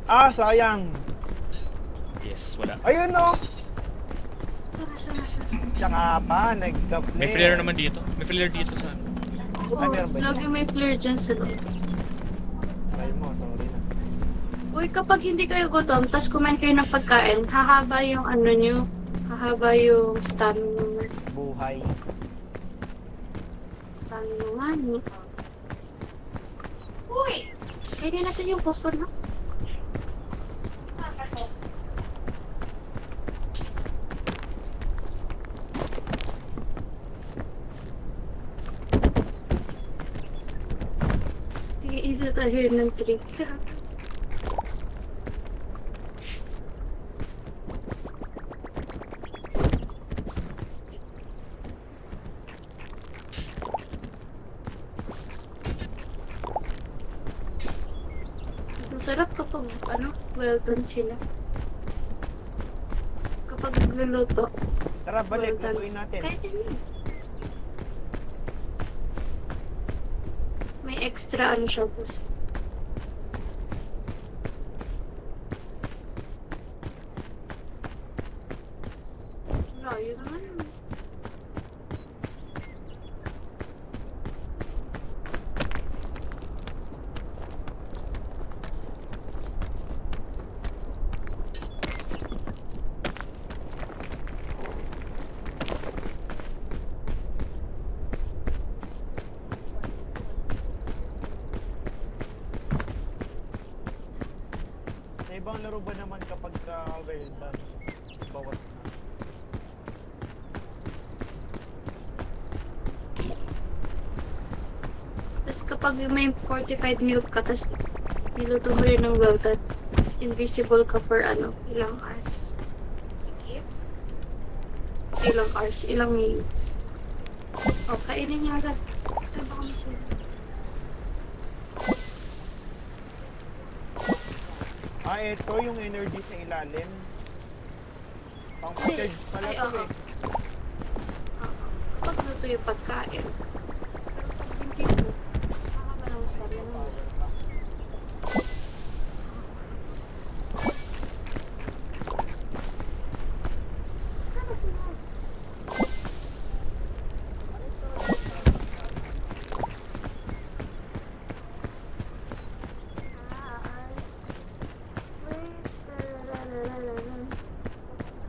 Ah, sayang. Yes, wala. Ayun no. Sana. Tsaka pa, nagka-flare. May flare naman dito. May flare dito sa ano. Oo, meron ba lagi may flare dyan sa loob. Try mo, sorry na. Uy, kapag hindi kayo gutom, tas kumain kayo ng pagkain, hahaba yung ano nyo, hahaba yung Buhay. stamina nyo. Uy! Kainin natin yung fosfor na. Sige, isa tayo ng trick. Masarap kapag well done sila. Kapag nagluluto. Tara, balik. Well done. Lutuin natin. Kahit yun. May extra siya, boss. Wala, yun naman. Sa ibang laro ba naman kapag well done, bawas na. Tapos kapag may fortified milk ka, tapos niluto mo rin ng well done, invisible ka for ilang hours. Ilang hours, ilang minutes. O, kainin niya agad. Ay, baka masira. Ah, ito yung energy sa ilalim. Pang-charge pala Ay, to oo. eh. Kapag luto yung pagkain. Pero pag hindi mo, makaka ng stamina.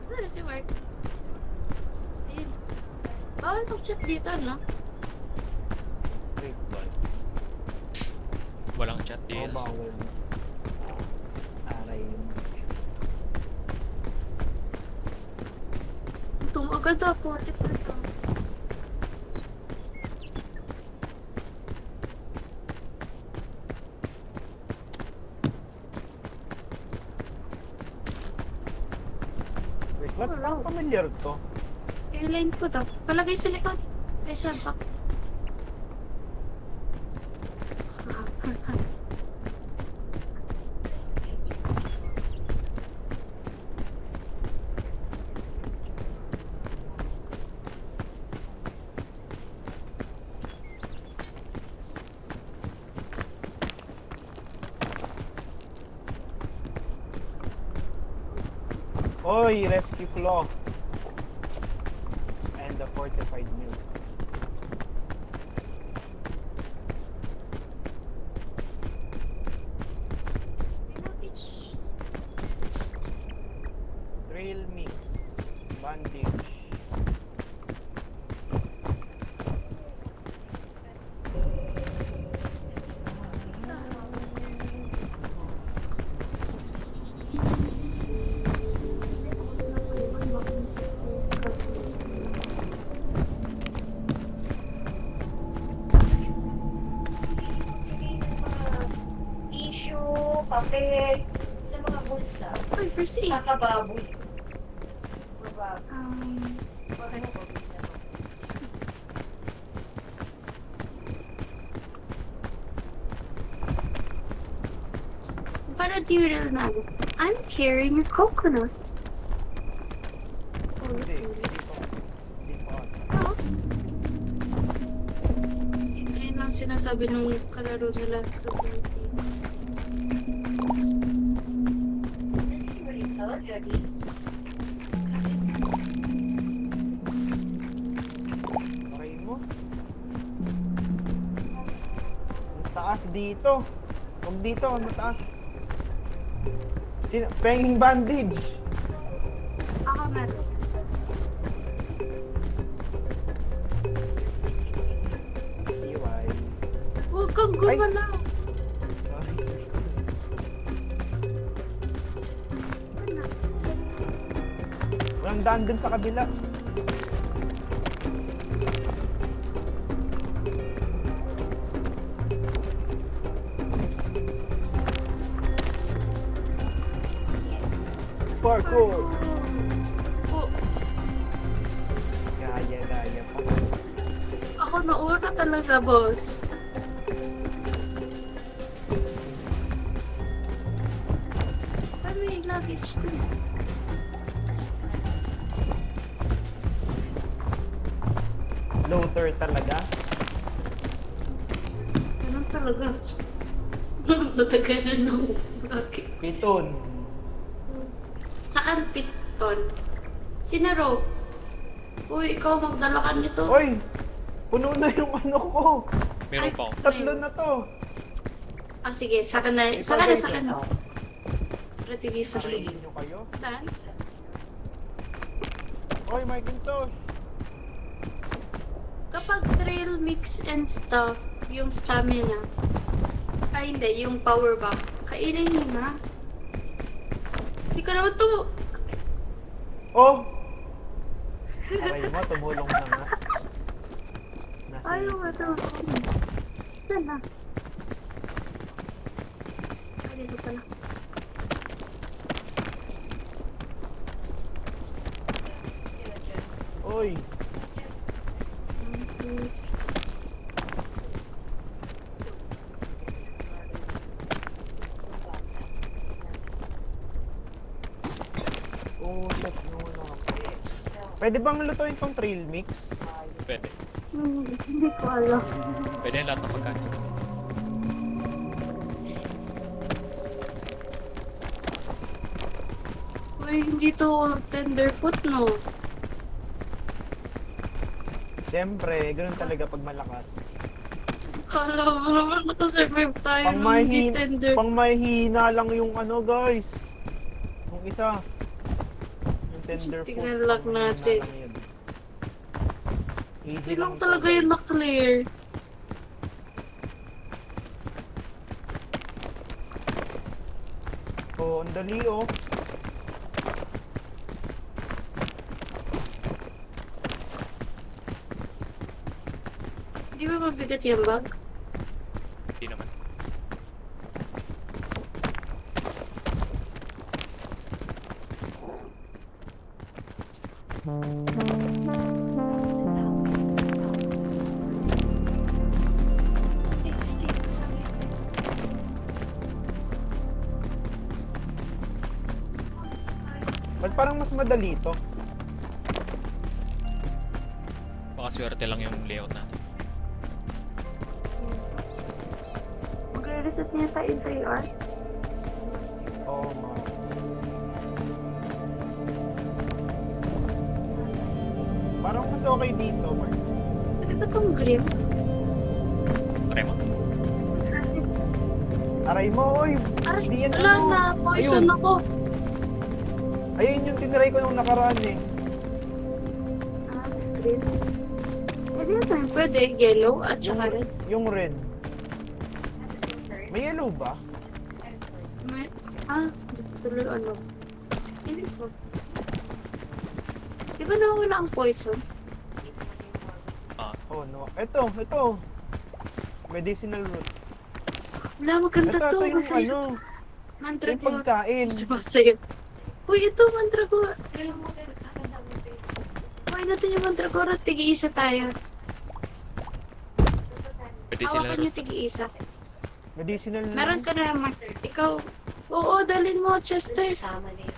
Ano si Mark? Ayun. Bawal mag-chat dito, no? Wait, Walang chat oh, dito. bawal na. Aray yun. Gutom agad ako. Tipo ito. Wait, what? Parang familiar to. Airline food ah. Palagay sa likod. Ay, sa back. Oy, rescue claw. And the fortified milk. Trail mix. Bandage. Tissue, papel, sa mga bulsa. Ay, first aid. Kakababoy. Bababoy. Ano? Para di real na ano. I'm carrying a coconut. Hindi. Hindi pa. Oo. Ayun lang sinasabi nung kalaro nila. lagi. Aray mo. Ang taas dito. Huwag dito, ang taas. Penging bandage. Ako meron. Iway. Huwag kang gumalaw. Walang daan dun sa kabila. Parkour. Oh, Gaya pa. ako nauna talaga, boss. Ano yung luggage to? Loader talaga. Ganun talaga. Matagalan ng bakit. Piton. Saan piton? Sinaro. Uy, ikaw magdala ka nito. Oy! Puno na yung ano ko. Meron pa ako. Tatlo na to. Ah, sige. Saka na. Saka na. Retigisa rin. Sarili nyo kayo. Dance. Oy, Macintosh. Kapag trail mix and stuff, yung stamina, ay hindi, yung power bank, kainin nyo na. Hindi ka naman to. Oh! Aray mo, tumulong na nga. Ayaw nga to. Saan na? Ay, dito pala. Oy! Oh, shit. Nawala ako. Pwede bang lutuin tong trail mix? Pwede. Hindi ko alam. Pwede yung lahat ng pagkain. Uy, hindi to tenderfoot, no? Siyempre, ganun talaga pag malakas. Kala mo naman nakasurvive tayo ng hindi tender. Pang mahina lang yung ano, guys. Yung isa. Yung tender food. Tingnan lang pang mahina natin. lang yun. Easy Hindi lang to, talaga guys. yun na-clear. Oh, ang dali oh. Di ba mabigat yung bag? Hindi naman. Sticks. Ba't parang mas madali to? Baka swerte lang yung layout natin. Magre-reset niya tayo in 3 hours. Oo, ma. Parang mas okay dito, Mark. Pwede ba itong grim? Try mo. Aray mo, oy! Ay, Di yan wala ano. na. Poison Ayun. ako. Ayun yung tiniray ko nung nakaraan eh. Ah, green. Pwede yun. Pwede. Yellow at saka red. Yung red. May yellow ba? May, dito tuloy ano. Hindi ko. Di ba nawawala ang poison? Ah, Oh, no. Ito. Medicinal root. Wala, maganda Ito to. yung Maganda ano. to. Yung Mandragora. pagkain. Sumasayo. Uy, ito, Mandragora. Kuhain natin yung Mandragora. Tigi-isa tayo. pwede sila Hawakan yung tigi-isa. Medicinal Meron lang. ka na naman. Ikaw. Oo, dalhin mo, Chester. Sama na yun.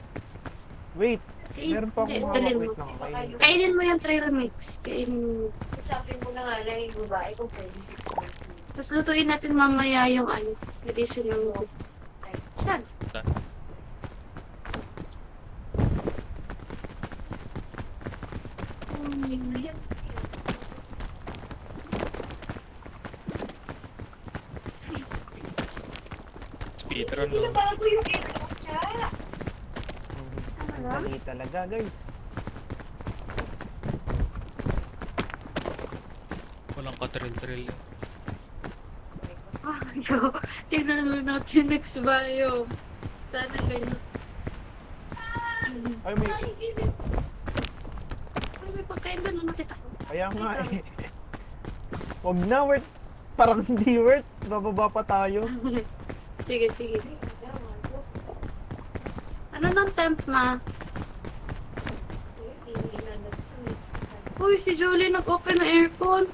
Wait. Meron pa Hindi, akong dalhin hawak. mo. Wait lang. Kainin. Kainin mo yung trail mix. Kainin mo. Usapin mo na nga lang yung babae kung pwede 6 months. Tapos lutuin natin mamaya yung ano. Medicinal. Saan? Speedrun, Hindi na no? bago yung ito siya. Ang dali talaga, guys. Walang ka-thrill-thrill. Ayo, tingnan mo natin next bio. Sana ganyan. Ay, may... Ay, may pagkain doon, nakita ko. Kaya nga eh. Huwag na, worth. Parang hindi worth. Bababa pa tayo. Sige, sige. Ano ng temp, ma? Uy, si Jolie nag-open ng aircon.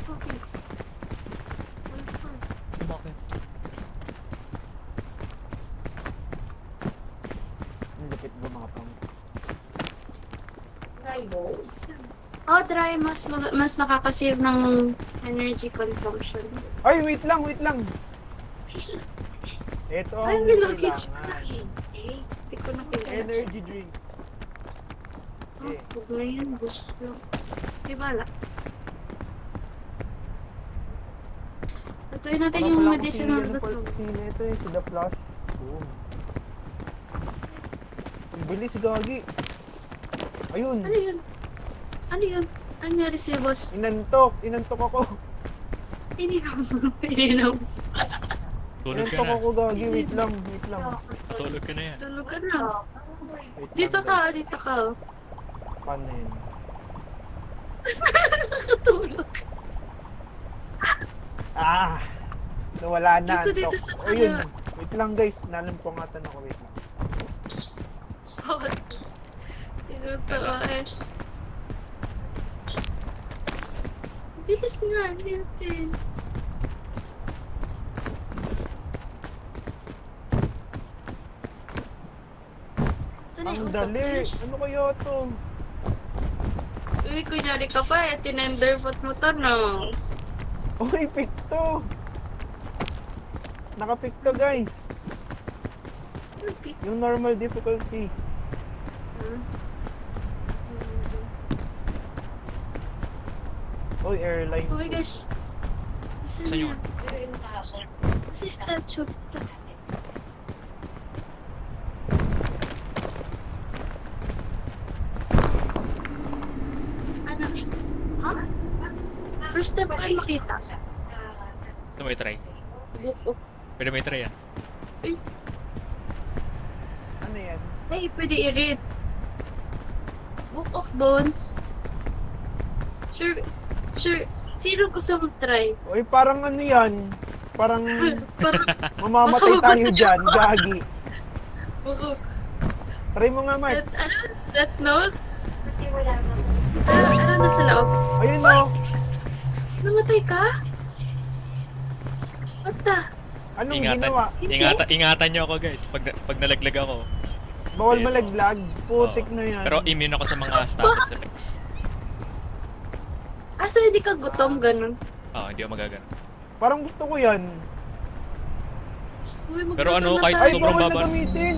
Oh, thanks. Bakit? Ang lupit gumapang. Oh, dry. Mas nakakasave ng energy consumption. Ay, wait lang, wait lang. Ito Ay, ang may luggage kailangan. Hindi ko na pinag. Energy drink. Oh, huwag na yan. Gusto. Di bala. Patuloy natin yung medicinal fruits. Ito eh, to the flush. Boom. Ang bilis, gagi. Ayun. Ano yun? Ano yun? Ano nangyari sa'yo, boss? Inantok ako. Ininom. Ininom. Tulog ka Inantok na. ako, gagi. Wait lang. Tulog ka na yan. Tulog ka na. Wait Dito lang, ka, guys. dito ka. Paano yun? Nakatulog. Ah! Nawala na. Dito antok. sa Oh, yun. kanya. Wait lang, guys. Nalampungatan ako. Wait lang. Tinutuwa eh. Bilis nga, natin. Saan Ang yung usap dali. na? Ano kaya to? Uy, kunyari ka pa eh. Tinenderpot mo to, no? Uy, pick to. Nakapick to, guys. Okay. Yung normal difficulty. Uy, airline. Oh my gosh. Saan yun? Kasi statue. Ano? Ha? First time ko ay makita. Ito may try. Book of... Pwede may try yan. Ano yan? Ay, pwede i-read. Book of Bones. Sure. Sino gusto mong try? Uy, parang ano yan? Parang Parang... mamamatay tayo dyan, gagi. Baka... Try mo nga, Mark. Ano? That nose? Kasi wala na. Ano nasa loob? Ayun o. Namatay ka? Basta. Anong Ingatan. ginawa? Ingatan nyo ako, guys. Pag nalaglag ako. Bawal Yeah. malaglag. Putik Oo. na yan. Pero immune ako sa mga status effects. Ah, so hindi ka gutom, ganun? Hindi ako magagano. Parang gusto ko yan. Uy, Pero ano, magluto na kahit tayo. Ay, sobrang bawal baba. na gamitin.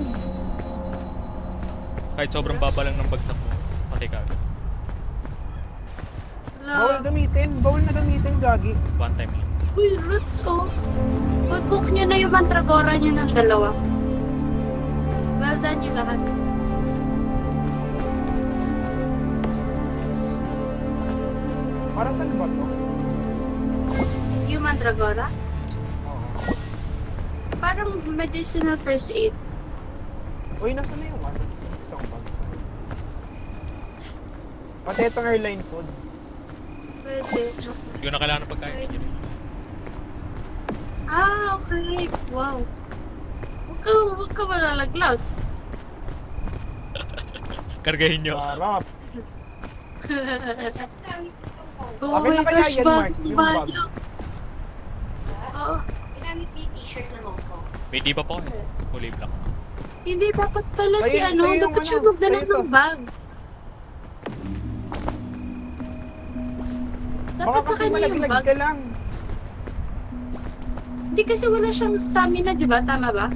Kahit sobrang baba lang ng bagsak mo, patay ka agad. Bawal Wala. gamitin. Bawal na gamitin, gagi. One time lang. Uy, roots, oh. Pag-cook nyo na yung mantragora nyo ng dalawa. Well done yung lahat. Para saan ba to? Yung mantragora? Oo. Parang medicinal first aid. Uy, nasa na yung ano? Itong bag. Pati itong airline food. Pwede. Hindi ko na kailangan ng pagkain. Ah, okay. Wow. Huwag ka malalaglag. Kargahin nyo. Sarap. Oh Akin my na kaya gosh, yan, Mark, bagong yung bag. bago. Oo. Ginamit niya yung t-shirt na logo. May di ba po eh? Kulay black. Hindi, dapat pala si Sa'yo- ano, sa'yo yung dapat siya ano, magdala sa'yo to. ng bag. Dapat Baka sa kasi kanya yung malaglag bag. ka lang. Hindi kasi wala siyang stamina, di ba? Tama ba?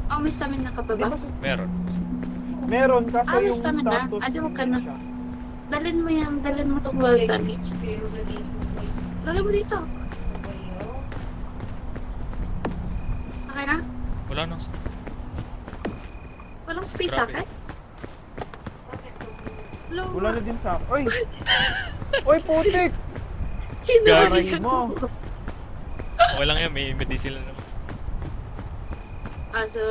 Oh, may stamina ka pa Di ba? ba? Meron. Meron kasi Ah, may yung stamina. status. Ah, di wag ka hindi na. siya. Dalhin mo yan, dalhin mo itong Waldan. Lagay mo dito. Okay na? Wala nang... Walang space sa Grabe. akin? Hello? Wala na din sa... Oy! Oy, putik! Sinari Garay mo. Okay lang yan, may medicinal naman. Ah, so...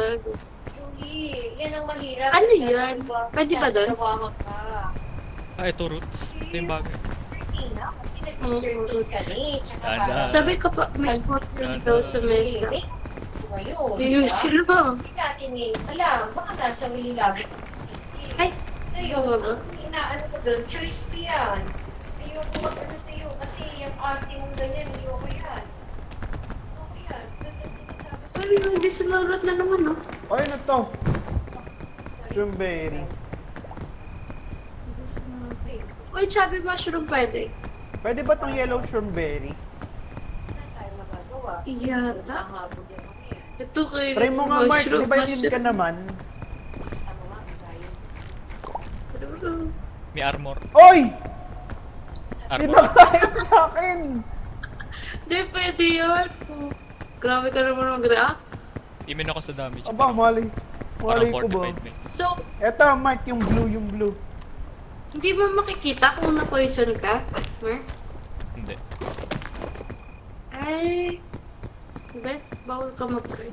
Julie, yan ang mahirap. Ano yun? Pwede ba doon? Nagawawak ka. Ah, ito roots. Ito yung bagay. Tina, kasi nag-13 ka na eh. Tsaka Tanda. parang- Sabi ko pa, may sport na daw sa mesa. Ngayon. Ayusin mo. Hindi natin eh. Alam, baka nasa wili labi. Ay, Ngayon, ano ba? ang inaano ko doon, choice ko yan. Ayoko mag-ano sa'yo kasi yung ate mong ganyan, ayoko yan. Ayoko yan. Kasi sinasabi ko, ay, hindi sinulot na naman, no? Oy, ano to? Strawberry. Uy, chubby mushroom pwede. Pwede ba tong yellow strawberry? na tayo magagawa. Yata. Ang habog yan mamaya. Ito kayo. Try mo nga, Mark. Di ba yun ka naman? Ano nga, tayo. May armor. Oy! Armor. Pinakain sa akin! Hindi, pwede yun. Oh, grabe ka naman mag-react. Imin ako sa damage. Aba, mali. Mali Parang ko ba? fortified me. So, Eto, Mark, yung blue, yung blue. hindi ba makikita kung na-poison ka, Mark? Hindi. Ay, hindi. Bawal ka mag-pray.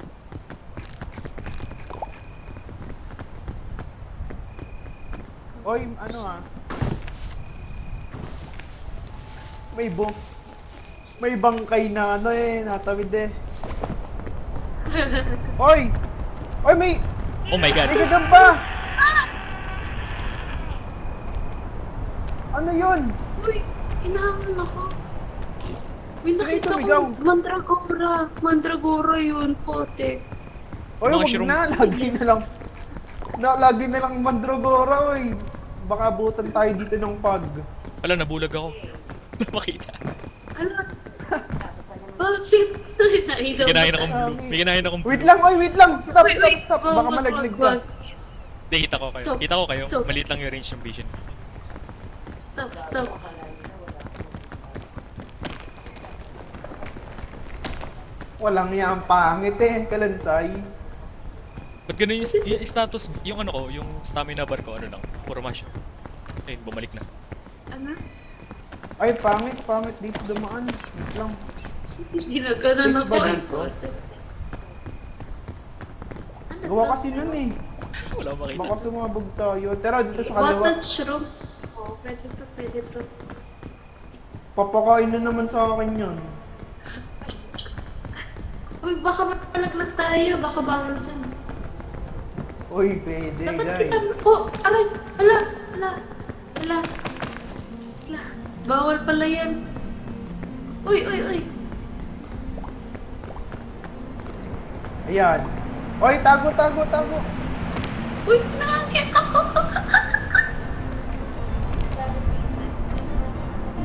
Oy, ano ah? May may bangkay na ano eh, natawid eh. Oy! Oy, may Oh my god. gagamba! Ano yun? Uy, hinahamon ako. May nakita sumigaw? ko mandragora. Mandragora yun, pote. Oy, wag Mushroom. na, lagi na lang. Lagi na lang mandragora, oy. Baka abutan tayo dito ng pag. Wala, nabulag ako. Makita. Ano? Bakit? Nailaw May kinain na akong tayo. blue. May kinain akong Wait blue. lang, oy, wait lang. Stop, Wait, stop, wait. stop. Baka malaglag ka. Hindi, kita ko kayo. Stop. Kita ko kayo. Stop. Maliit lang yung range ng vision. Stop, stop. Walang yan, pangit eh, kalansay. Ba't ganun yung status, yung ano ko, yung stamina bar ko, ano lang, puro mash. Ayun, bumalik na. Ano? Ay, pangit, pangit dito dumaan. Wait lang. Ginaganon Wait, ako ba eh, dito? pote. Ano Gawa to? kasi nun eh. Wala akong makita. Baka sumabog tayo. Tara, dito sa kaliwa. Wattage room. Oh, pwede to, pwede to. Papakain na naman sa akin yun. Uy, baka malaglag tayo. Baka bawal dyan. Uy, pwede, Dapat guys. kita... Oh, aray! Ala! Ala! Ala! Ala! Bawal pala yan. Uy, uy, uy! Ayan. Uy, tago, tago, tago. Uy, nakakita ko!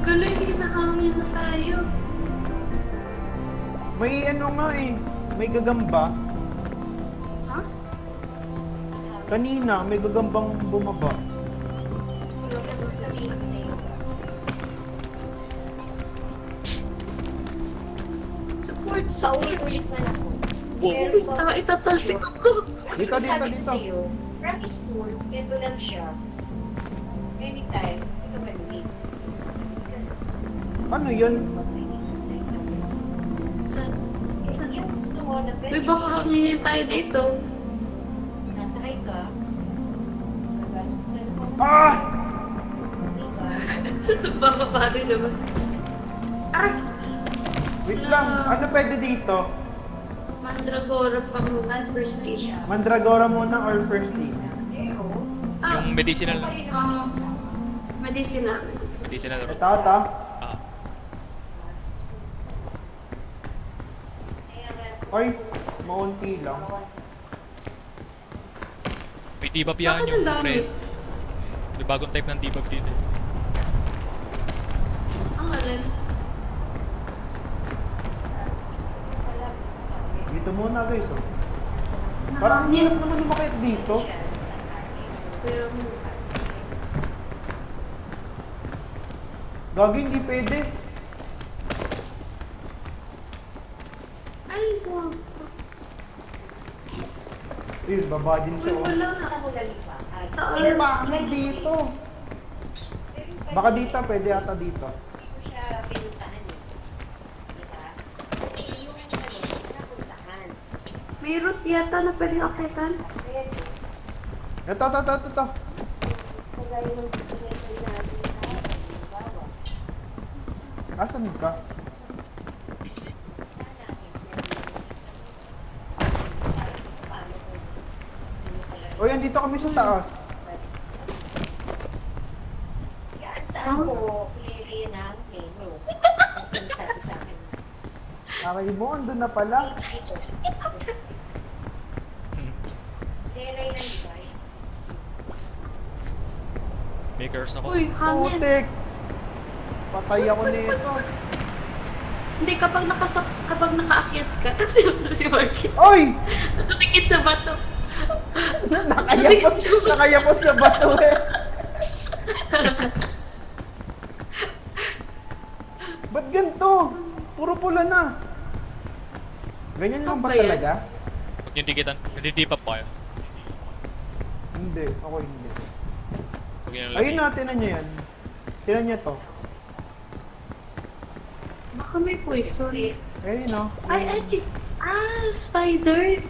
Galing, hinahangin na tayo. May ano nga eh. May gagamba. Ha? Kanina, may gagambang bumaba. Wala ka sasabihin ko sa'yo. Support, Sa support. ulit-ulit na lang ako. Wow. Pero Uy, itatalsik ako. Dito, dito, sabi ko dito. sa'yo, from school, ito lang siya. Anytime, ito ba yun? Ano yun? Saan? Saan? Yung gusto mo na Uy, baka hanginin tayo dito. sasakay ka, gagastos ka naman. Ah! Diba? Bababa rin naman. Aray! Wait lang. Ano pwede dito? Mandragora pa muna, first station. Mandragora muna or first aid? Pero, Ah, Yung medicinal, medicinal. medicinal Ito, root. ito. Ah, Oy, maunti lang. may debuff Saan yan ka yung nang pre. gamit? May bagong type ng debuff dito. Ang alin? Dito muna guys, oh. Parang hirap naman umakit dito. Kaya mo. Gagi, hindi pwede. Ay, wow. Eh, baba din Uy, siya. Oh. wala. Saan mo nalipat? Eh, paano dito? Baka dito, pwede ata dito. Hindi ko siya pinuntahan eh. Diba? Kasi yung napuntahan. May route yata na pwedeng akitan. Kaya ito, Ito. kagaya ng destination natin sa halimbawa, Asan ka? O yan, dito kami sa taas. yan saan ko clearly namin, no? Tapos nagsabi sa akin, Akay mo, andun na pala. Leray ng device. Makers ako. Uy, hangin. Putik. Patay ako nito. Hindi, kapag nakaakyat ka, si Marky, Oy! nakikit sa bato. Nakayapos sa bato eh. Ba't ganito? Puro pula na. Ganyan lang Saan ba ba yan? talaga? Yung dikitan. Nadi-deep up pa kayo. Hindi, ako hindi. Pag yun Ayun na, tinan nyo yan. Tinan nyo to. Baka may poison. Ayun no. Ay. Spider.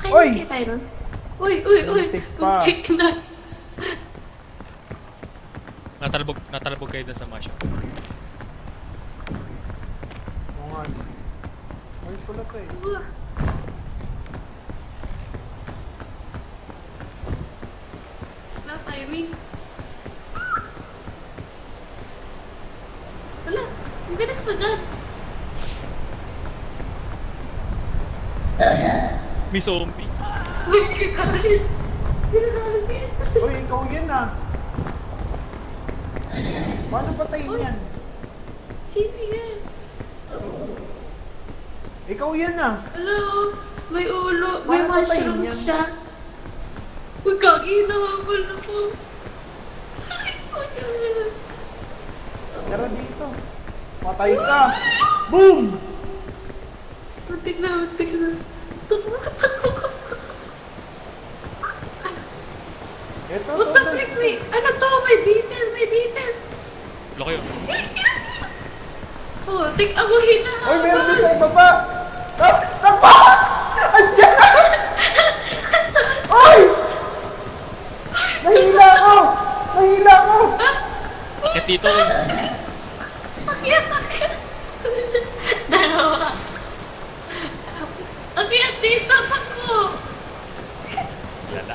Uy! Kakainin kayo tayo nun? Uy. Muntik pa. Muntik na. Natalbog kayo dun sa masya. Oo nga. Ay, pula to eh. Wah. Wala timing. Wala. Ang bilis pa dyan. May zombie. Uy, kakain. Kinakain. Uy, ikaw yan ah. Paano patayin Uy. yan? Sino yan? Ikaw yan ah. Hello? May ulo. May Paano patayin mushroom yan? siya. Uy, kagi. Nawawal ako. Ay, pagkakas. Tara dito. Patay ka. Boom! Muntik na. Takbo. Ito, What the frick? Ano to? May beetle. Loko yun. Oh, ako hinahabol. Uy, meron din sa ibaba! Tapa! Andiyan! Uy! Nahila ako! Eh, tito eh. Akyat. Dalawa. Akyat dito, takbo. Lala.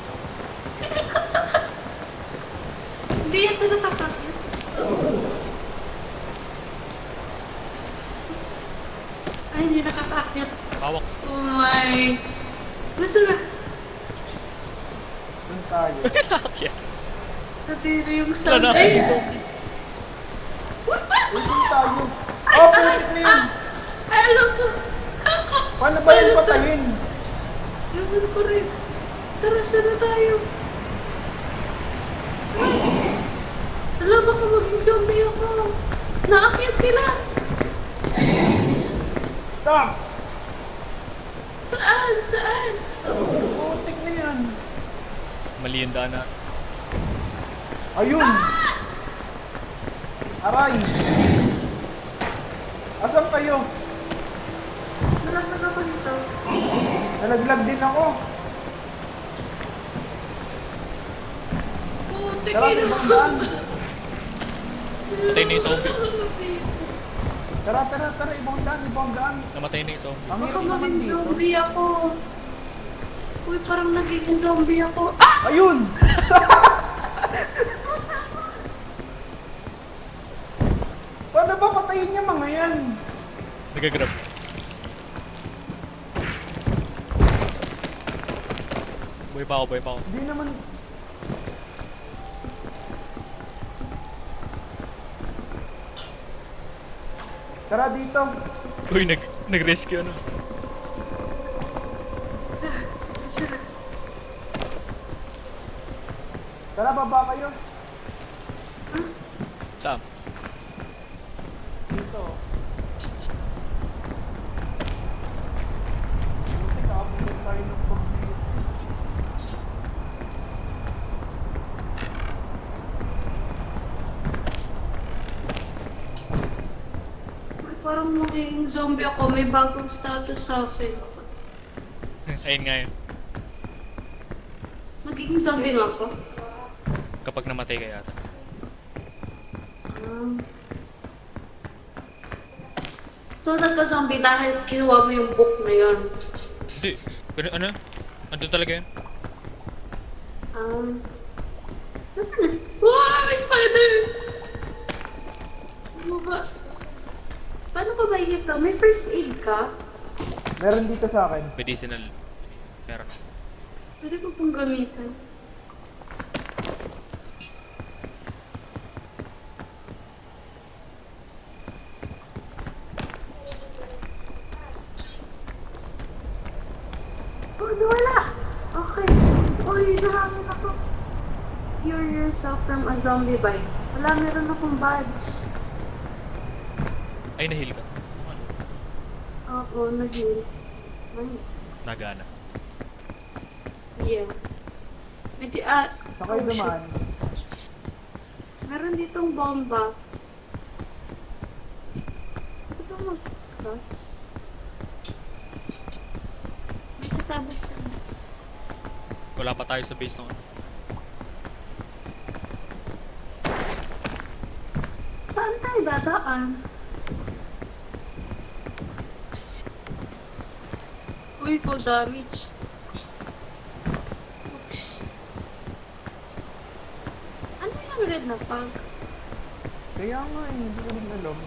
Hindi yan natatakot. Ay, hindi nakakakyat. Hawak. Oh my. Nasaan na? Doon tayo. Nakakya. Natiro yung sound. Lala. Ay! Uy, doon tayo. Oh, putik na yan. Ay, alam ko. Paano ba yung patayin? Ewan ko rin. Tara, saan na tayo? Wala, baka maging zombie ako. Naakyat sila. Stop! Saan? Putik na yan. Mali yung daan na. Ayun! Aray! Asan kayo? Nalaglag ako dito. Nalaglag din ako. Putik Tara, ina. ibang daan. Patay na yung zombie. Tara, ibang daan. Namatay na yung zombie. Ang Baka hirap naman maging dito. zombie ako. Uy, parang nagiging zombie ako. Ah! Ayun! Paano ba patayin niya mga yan? Nagagrab. Buhay pa ako. Hindi naman... Tara dito. Uy, nag-rescue ano. Saan na? Tara, baba kayo. Saan? Dito. Buti nakapunta tayo ng pag-view. Ay, parang magiging zombie ako. May bagong status sa akin. Ayun nga yun. Magiging zombie nga ako? Kapag namatay ka yata. So, nagka-zombie dahil kinuha mo yung book na yun. Hindi. Pero ano? Andun talaga yun? Nasaan na? Wow! May spider! Ano ba? Paano ka ba ito? May first aid ka? Meron dito sa akin. Medicinal. Meron. Pwede ko pong gamitin. Oh, nawala! Okay. So, hinahamon ako. Cure yourself from a zombie bite. Wala, meron akong badge. Ay, nahil ka. Oo, nag-heal. Nice. Nagana. Yeah. Medyo, Saan kayo dumaan? Meron ditong bomba. Ito mag-crush. May sasabot ka. Wala pa tayo sa base ng ano. Saan tayo dadaan? Uy, full damage. Oops. Ano yung red na fog? Kaya nga eh, hindi ko rin alam.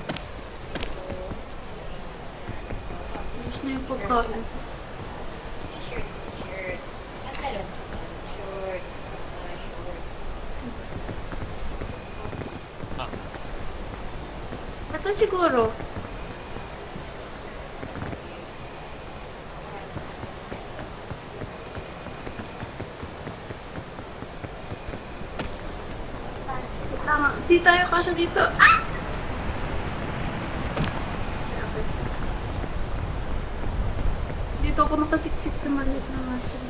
Gusto na yung pagkain. T-shirt, t-shirt. Ang alam mo, short, short. Ah, Ito siguro. Tama. Di tayo kasya dito. Ah! Okay. Dito ako nakasiksik sa maliit na mushroom.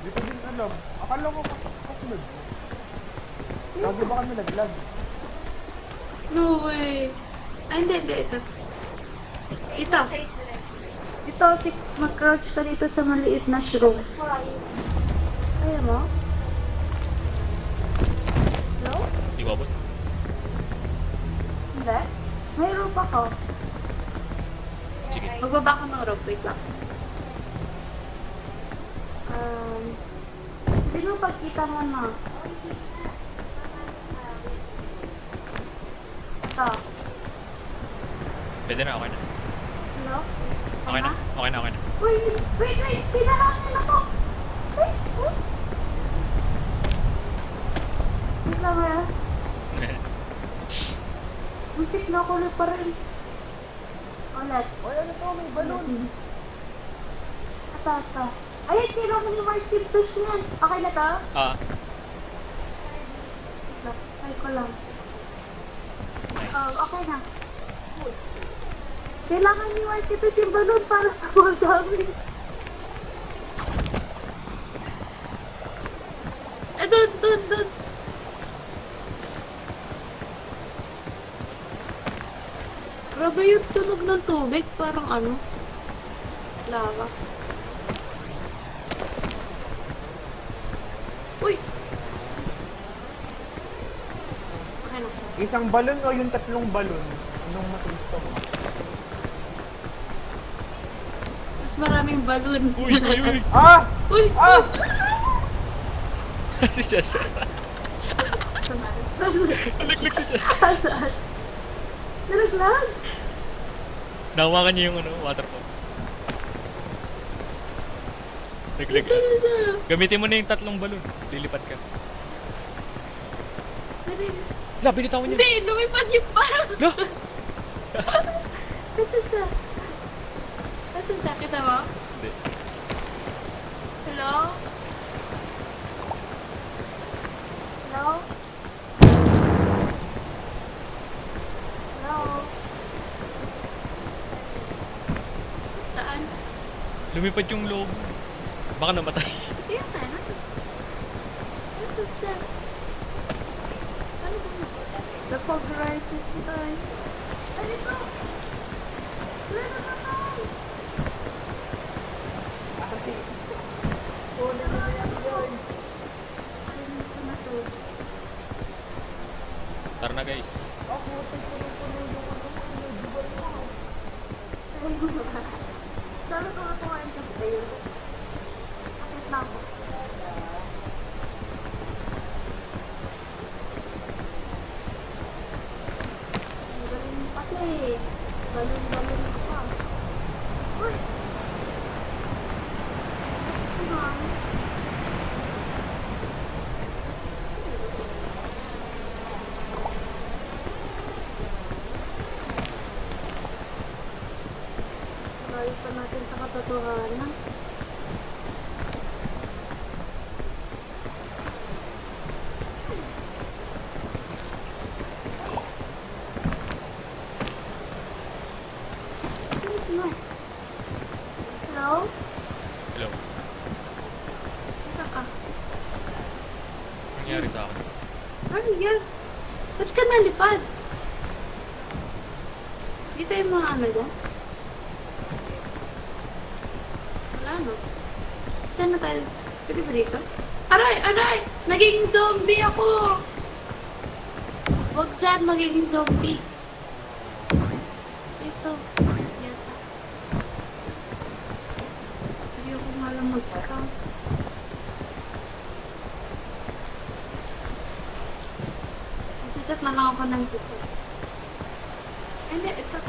Hindi ko din alam. Akala ko kasunod. Lagi ba kami naglag? No way. Ay, hindi. Ito. Ito. Ito, mag-crouch ka dito sa maliit na shroom. Kaya mo? Hello? di ba ba? Hindi. May rope ako. Sige. Magbaba ko ng rope. Wait lang. Hindi mo pagkita mo na. Ito. Pwede na, okay na. Hello? Okay na, okay na, okay na. Wait. Pinalangin ako. Wait. Wait lang eh. Muntik na ako ulit pa rin. Ulit. Oy, ano to? May balon. Ata. Ayun, kailangan yung Martin Fish niyan. Okay na to? Ah, Try ko lang. nice. Okay na. Kailangan ni Martin Fish yung balon para sa mga gamit. Doon. Grabe yung tunog ng tubig. Parang ano? Lava. Uy! Okay na. Isang balon o yung tatlong balon? Anong mas gusto mo? Mas maraming balloon. Uy! Ah! Uy! Ah! Si Jessa. Nalaglag si Jessa. Saan? Nalaglag? Nahawakan niya yung ano, waterfall. Naglag. Nasaan na siya? Gamitin mo na yung tatlong balon. Lilipad ka. Hindi, La, binitawan niya. hindi, lumipad yung parang. La! Nasaan siya? Nasaan siya? Kita mo? Hindi. Hello? Hello? Hello? Saan? Lumipad yung loob. Baka namatay. Hindi yan na. Nasaan siya? Ano ba? Napag-rises tayo. Ano ito? Wala na naman. Wala na naman. Ano ito na to? Tara na guys. Sana ko matuwain ka sa'yo. Bakit na ako? Ang galing mo kasi. Balon-balon ka pa. Uy! Si Mom. Malayo pa natin sa katotohanan. Hello? Hello. Saan ka? Anong nangyari sa akin? Ano yan? Ba't ka nalipad? Di tayo mga ano dyan? Wala no? Saan na tayo? Pwede ba dito? Aray! Aray! Nagiging zombie ako! Huwag dyan magiging zombie. Ito. Yata. Sabi ko nga lang mag-scout. Magsiset na lang ako ng dito. Hindi, ito.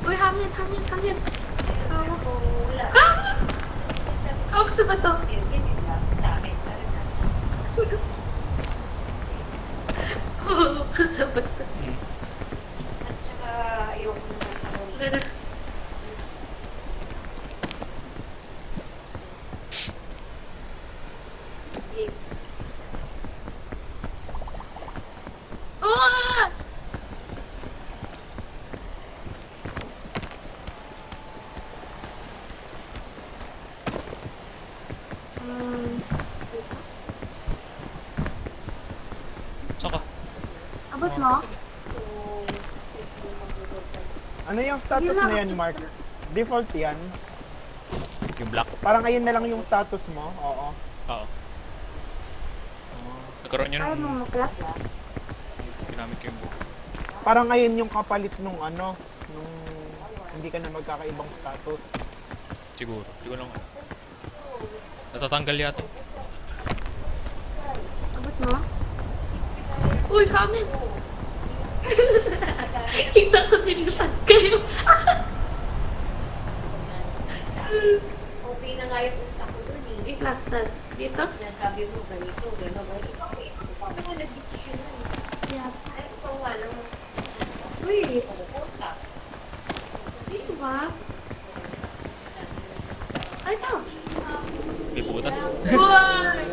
Uy, hangin, hangin, hangin. Kawa. Wala. Kawa! Kawa sa bato. Kasi yun yung love sa akin. Para sa akin. Oo, ka sa bato. At saka ayoko naman ako. Oh! Saan ka? Abot mo? Ano yung status Yun lang. na yan, Mark? Default yan. Yung black? Parang ayun na lang yung status mo. Oo. Oo. Nagkaroon yun Ayaw mo ng maklas? ginamit ko yung book. Parang ayun yung kapalit nung ano, nung hindi ka na magkakaibang status. Siguro. Hindi ko lang. Natatanggal yata. Abot mo? Uy, kamin! Kita ko nilipad kayo. Okay na nga yung utak ko dun eh. Wait lang, sir. Dito? Sinasabi mo ganito, gano'n, gano'n. Ikaw mo nag-desisyon na eh. Yeah. Ay, ikaw nga lang. Uy, Utak. sino ba? Ay, ito. May butas. Uy!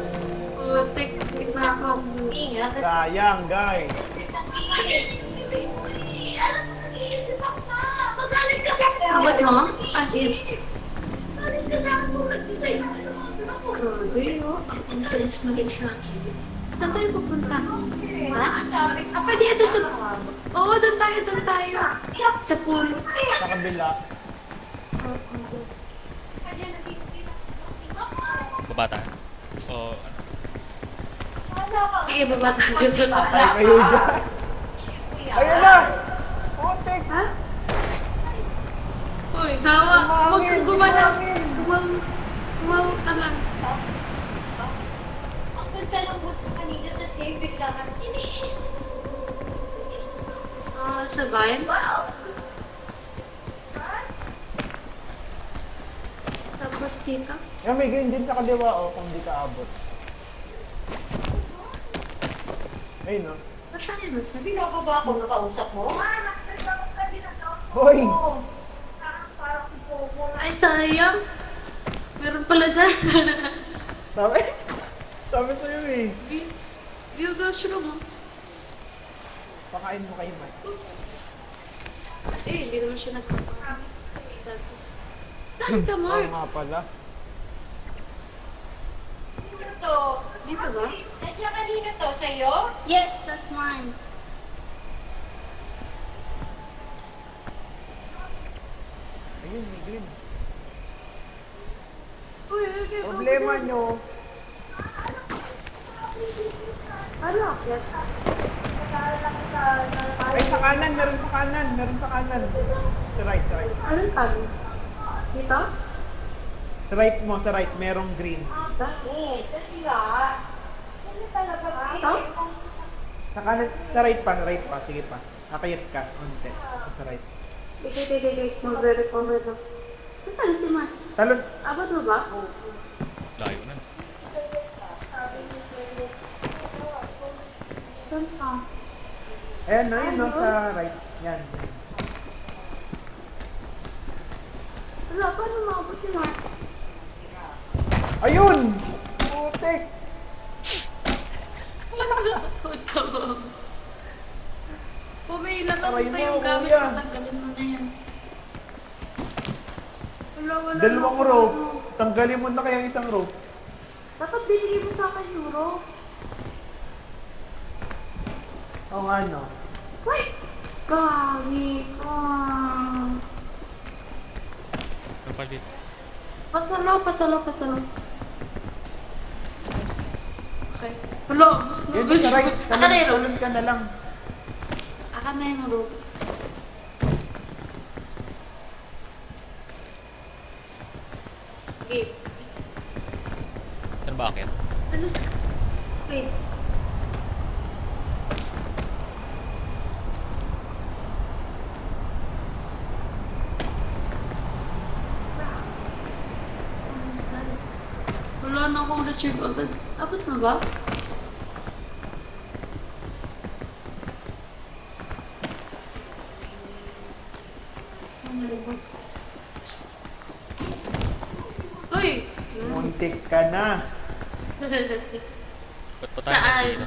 Putik, tignan ako. Inga, kasi Sayang, guys. magaling ka sa akin. Abot mo? Ah, sige. Magaling ka sa akin. Nag-design ako ng mga ako. Grabe, oh. Ang talis na rin sa akin. Saan tayo pupunta? Ha? Sabi Ah, pwede ito sa... Oo, doon tayo, doon tayo. Sa pool. Sa kabila. Babata. O ano? Sige, baba tayo. Ay, kayo dyan. Ayun na! Putik! Ha? Uy, hawa. Huwag kang gumalaw. Gumaw ka lang. Ang ganda lang mo kanina, tapos ngayon bigla ka iniinis. Sa bayan? Tapos dito? Yung may green din sa kaliwa, oh, kung di ka abot. Ayun, no? Ba't tayo nasa? Binago ba ako nakausap mo? Hoy! Ay, sayang. Meron pala dyan. Sabi? Sabi sa'yo eh. Bugle shroom mo. Pakain mo kayo, Mike. Hindi naman siya Saan ka, Oo Mark? nga pala. Sino to? Dito ba? Nandiyan kanina to, sa'yo? Yes, that's mine. Ayun, may green. Uy, okay. Problema nyo, Ano? Yes. ay sa kanan, meron sa kanan, meron sa kanan. Sa right, sa right. Anong kami? Dito? Sa right mo, sa right, merong green. Bakit? Kasi nga, ano talaga ba? Ito? Sa kanan, sa right pa, sige pa. Nakayat ka, onte. Sa right. Wait. Mag-recover na. Saan si Max? Talon, Abot mo ba? Layo na. Saan ka? ayan no, yun no, sa right. Yan. Wala, paano maabot si Mark? Ayun! Putik! Huwag ka ba? Kung may ilagay Aray mo pa mo, yung gamit kuya. mo, tanggalin mo na yan. Wala. Dalawang rope. Tanggalin mo na kaya ang isang rope. Dapat binigay mo sa akin yung rope. Oo nga no. Wait! Gagi ka. Kapalit. Pasalo. Okay. Wala, mas Yun nagul. sa right. Aka na yung rope. Talon ka na lang. Aka na yung rope. Okay. Saan ba akin? Ano sa... Wait. Wala na akong reserve agad. Abot mo ba? Uy! Muntik ka na. Ba't pa tayo Saan? nandito?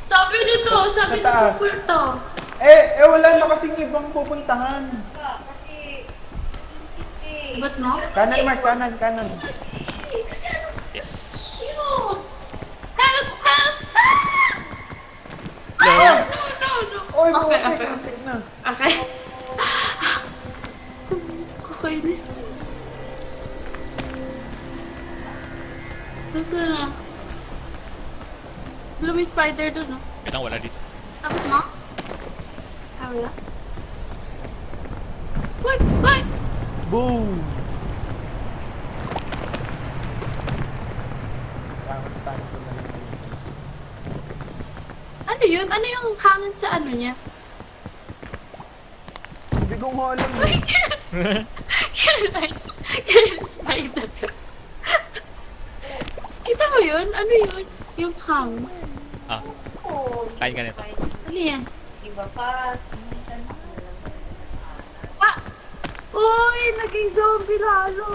Sabi nito! Sabi Sa taas. nito pulto! Wala na kasing ibang pupuntahan. Kasi, isip eh. Ba't mo? Kanan, Mark, kanan. Kasi ano Yes! yun? Help! Help! No! No! Oy, Okay, putik, okay. muntik na. Okay. Kakainis. Nasaan na? Wala may spider dun, no? Wait lang, wala dito. Abot mo? Wala. Uy! Boom! Tayo ko na lang. Ano yun? Ano yung hangin sa ano niya? Hindi ko nga alam. Uy! Kailan spider? Kita mo yun? Ano yun? Yung hang. Ah, Oo. kain ka nito. Ano yan? Iba pa. Ah! Uy! Naging zombie lalo!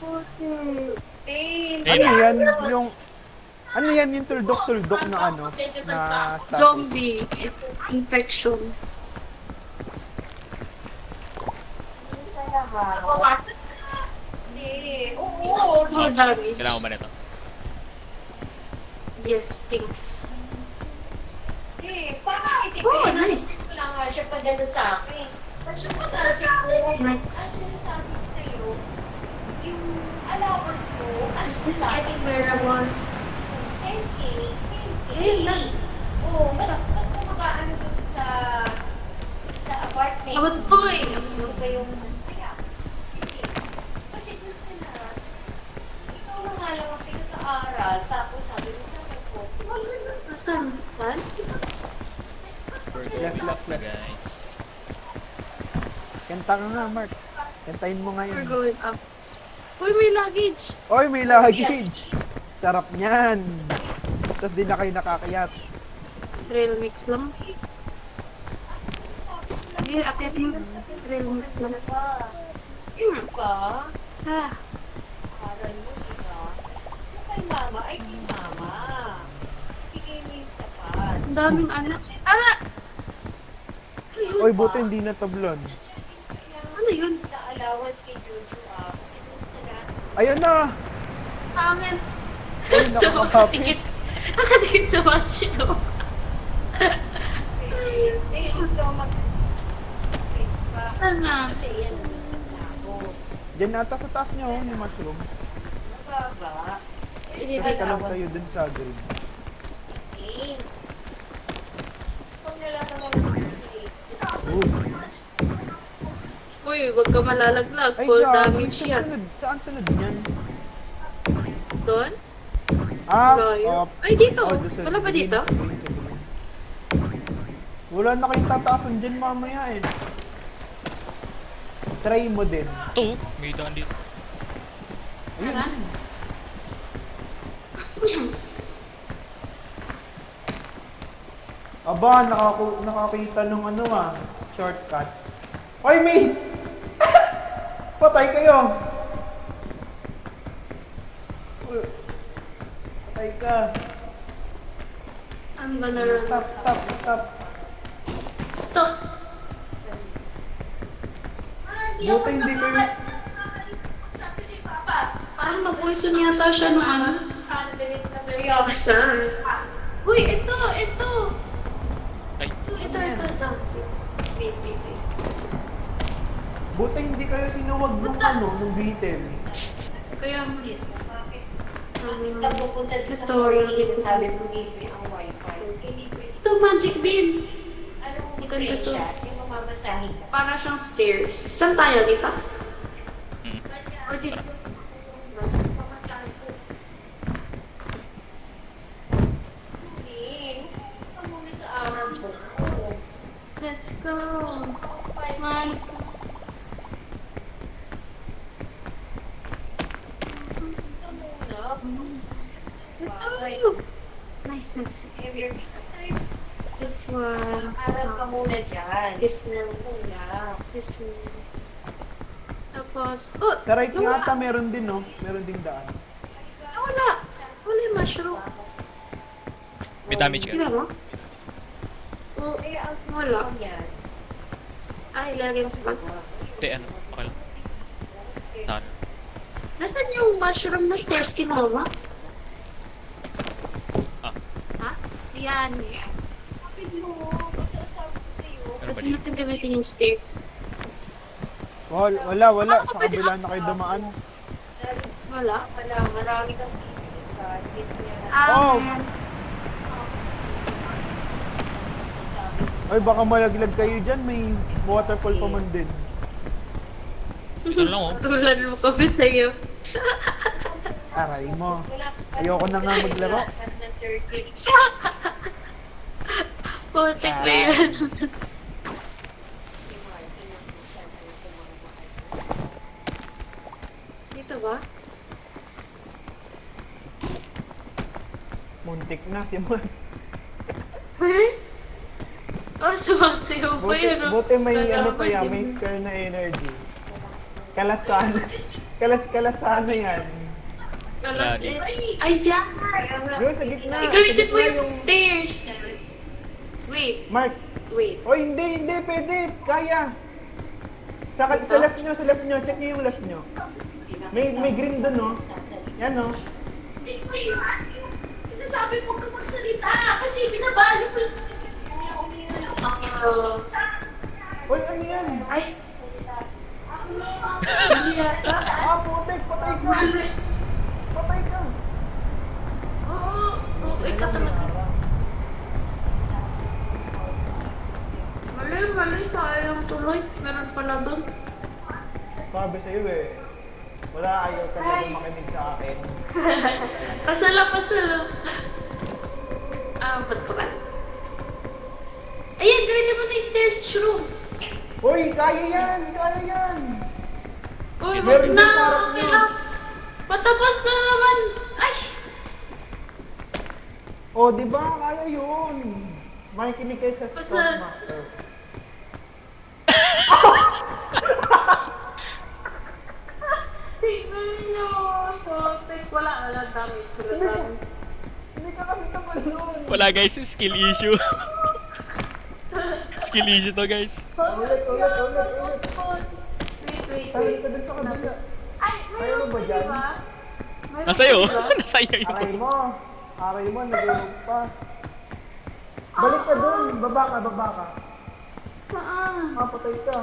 Okay. Pain. Ano yan? Ano yan yung tuldok-tuldok na ano? Na status? Zombie infection. Hindi. Oo. Oh, Gabi. Kailangan ko ba nito? Yes, thanks. Eh, parang Oh, itipin. nice. Wala nga siya pa gano'n sa akin. Tapos yung masabi ko, ang sinasabi ko sa'yo, yung allowance mo, Is this getting wearable? 10K, 10K. Eh, lang. Oo, ba't kumakaano dun sa apartment? Abot ko eh. Ano ba yung, kaya, sige. Kasi dun sila, ikaw na nga lang ang pinag-aaral, tapos sabi mo sa akin po, Asan? Saan? Kanta ka nga, Mark. Kantahin mo We're ngayon. going up. Uy, may luggage! Oy, may luggage! Sarap niyan! Tapos di na kayo nakakayat. Trail mix lang. Hindi, akit mo. Trail mix lang. Ba? Ah, Aral mo, diba? Yung kay mama, ay kay mama. Bigay mo yung sapat. ang daming ano. Ah! Oy, buti hindi natablon. Ano yun? Na allowance kay Jojo kasi kung sa lahat, Ayun na! Hangin. Oy, nakakapit. Nakatikit sa macho. ito mas Saan na? kasi yan ang Diyan nata sa taas niyo, oh, yung mushroom. nababa. Kasi kalam tayo dun sa green. Kasi, kung nalaman mo Uy. Uy, wag ka malalaglag. Ay, Full grabe, damage yan. Saan sunod niyan? Doon? Ah, Ay, dito. doon sa Wala ba green, dito? green, sa green. Wala na kayong tataasan dyan mamaya eh. Try mo din. Ito, may daan dito. Ayun. Aba, nakakita nung ano shortcut. Oy, may! Patay kayo! Uy, patay ka. I'm gonna run. Stop. Stop. Buti hindi kayo... Parang na-poison yata siya nung ano. Saan? Uy, ito. Ay, Ito. Wait. Buti hindi kayo sinuwag ng ng beetle. Kaya Pupunta doon sa Story. story, sabi mo libre ang wifi. ito, magic bin. Anong Maganda libre to. siya? Yung mamasahin ka. Para siyang stairs. Saan tayo dito? mm. Or dito? Gusto muna sa araw mo. Let's go. Man. Gusto muna. Ito. Nice. This one. Aral ka muna dyan. This one. Muna. This one. Tapos, oh, Sa right nga wala. ata meron din meron ding daan. Wala yung mushroom. May damage ka. Tingnan mo. Oh, Kaya ang wala. yan. Ay, ilagay mo sa bag. Hindi, ano, okay lang. Saan? Nasaan yung mushroom na stairs kinuha mo? Ah, Ha? Yan. Kapit mo. Kasi sabi ko sa'yo. ano ba Pwede dito? natin gamitin yung stairs. Wala. Sa kabila na kayo dumaan. Wala. Wala, marami kang pilihan. Dito yan. Oh! man. Ay, baka malaglag kayo dyan. May waterfall pa man din. Ito lang oh. Tulad mo kami sa'yo. Aray mo. Wala ka- Ayoko na nga maglaro. At na 30. Putik na yan. Dito ba? Muntik na si Mark. Eh? Oh, sumasayaw pa yun. oh. Buti may ano pa yan, Kalaban may yun. spare na energy. Kalasana. Kalasana yan. Kalas eh. Ay, yan! Yun, sa gitna. Igamitin Sa mo gitna yung stairs. Wait, Mark. wait. Oh, hindi, pwede. Kaya. Sa left nyo. Check nyo yung left nyo. May green doon, no? Yan, no? Sinasabi mo ka magsalita kasi binabalo ko yung... Uy, ano yan? Ay! Hindi yata. Putik, patay ka. Patay ka. Oo, ikaw talaga. Mali, sayang tuloy. Meron pala doon. Sabi sa'yo eh. Wala, ayaw ka na makinig sa akin. Pasala. Ba't ko ba? Ayan, gawin mo na yung stairs shroom. Uy, kaya yan! Kaya yan! Uy, Yes, wag meron na! din parang Okay yun. lang. Patapos na naman! Ay! O, di ba? Kaya yun! Makikinig kayo sa Basta- Stormmaster. Tingnan nyo! Totek! Wala damage. Hindi ka kasi tumalun! Wala guys, skill issue. Skill issue to guys. Ulit. Wait. Tayo ka dun sa kabila. Ay, Ayaw mo ba dyan? Nasa'yo. Nasa'yo Aray yun. mo! Aray mo, nagulog pa. Balik ka dun! Baba ka. Saan? Mapatay ka.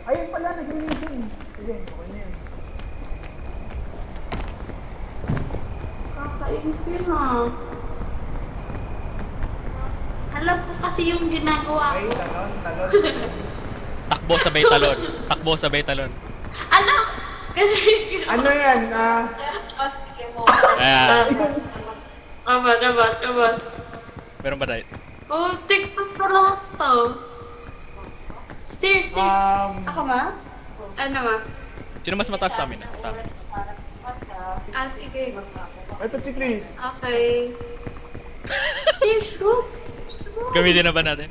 Ayun pala, nag-remission. Sige, okay na yan. Kakainis yun ah. Alam ko kasi yung ginagawa Ay, ko. talon. Takbo sabay talon. Takbo sabay talon. Alam! Ganun Ano yan? Oh, sige mo. Ayan. Naman. Meron ba tayo? Oh, TikTok sa lahat to. Stairs. Ako ma? Ano ma? Sino mas mataas sa amin? Sa amin. Ah, sige. Ito si Chris. Okay. Stairs room. Gamitin na ba natin?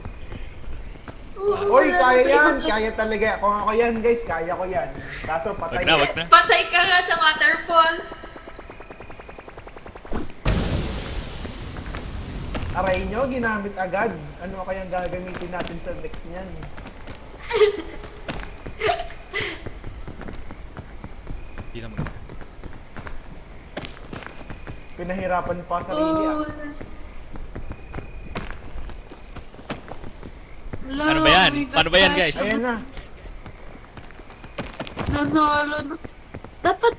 Uy, kaya yan. Kaya talaga. Kung ako yan, guys, kaya ko yan. Kaso patay. Wag na. Patay ka nga sa waterfall. Aray nyo, ginamit agad. Ano kayang gagamitin natin sa next niyan? Hindi na maganda. Pinahirapan pa sarili ah. Ano ba yan? Paano ba yan, guys? Ayan na. Nanalo na. Dapat...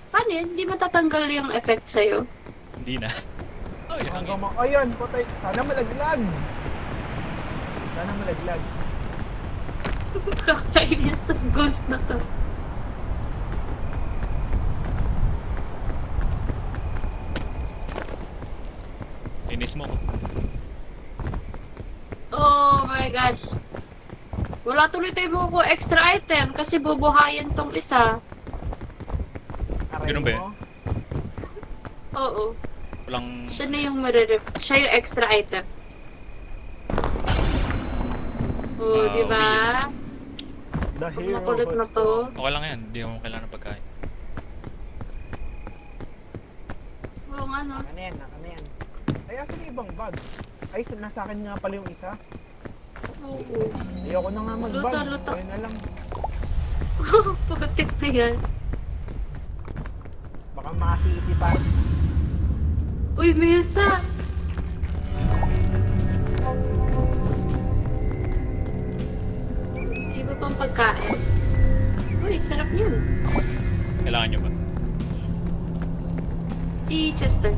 Paano yun? Hindi matatanggal yung effect sa'yo. Hindi na. Oh, yung hangin. Ayan, patay. Sana malaglag. Kakainis ng ghost na to. Inis mo ko. Oh my gosh. Wala tuloy tayo mo ko extra item kasi bubuhayin tong isa. Aray Ganun ba mo. yun? Oo. Walang... Siya na yung siya yung extra item. Oh, Ah, di ba? The Pag hero makulit na was- to. Okay lang yan. Hindi mo kailangan ng pagkain. Oo nga no. Ano yan? Ay, asan yung ibang bag? Ay, nasa akin nga pala yung isa. Oo. Ayoko na nga mag-bag. Luta. Ayun na lang. Putik na yan. Baka makasiisipan. Uy, Melsa! Iba pang pagkain. Uy, sarap yun. Kailangan nyo ba? Si Chester.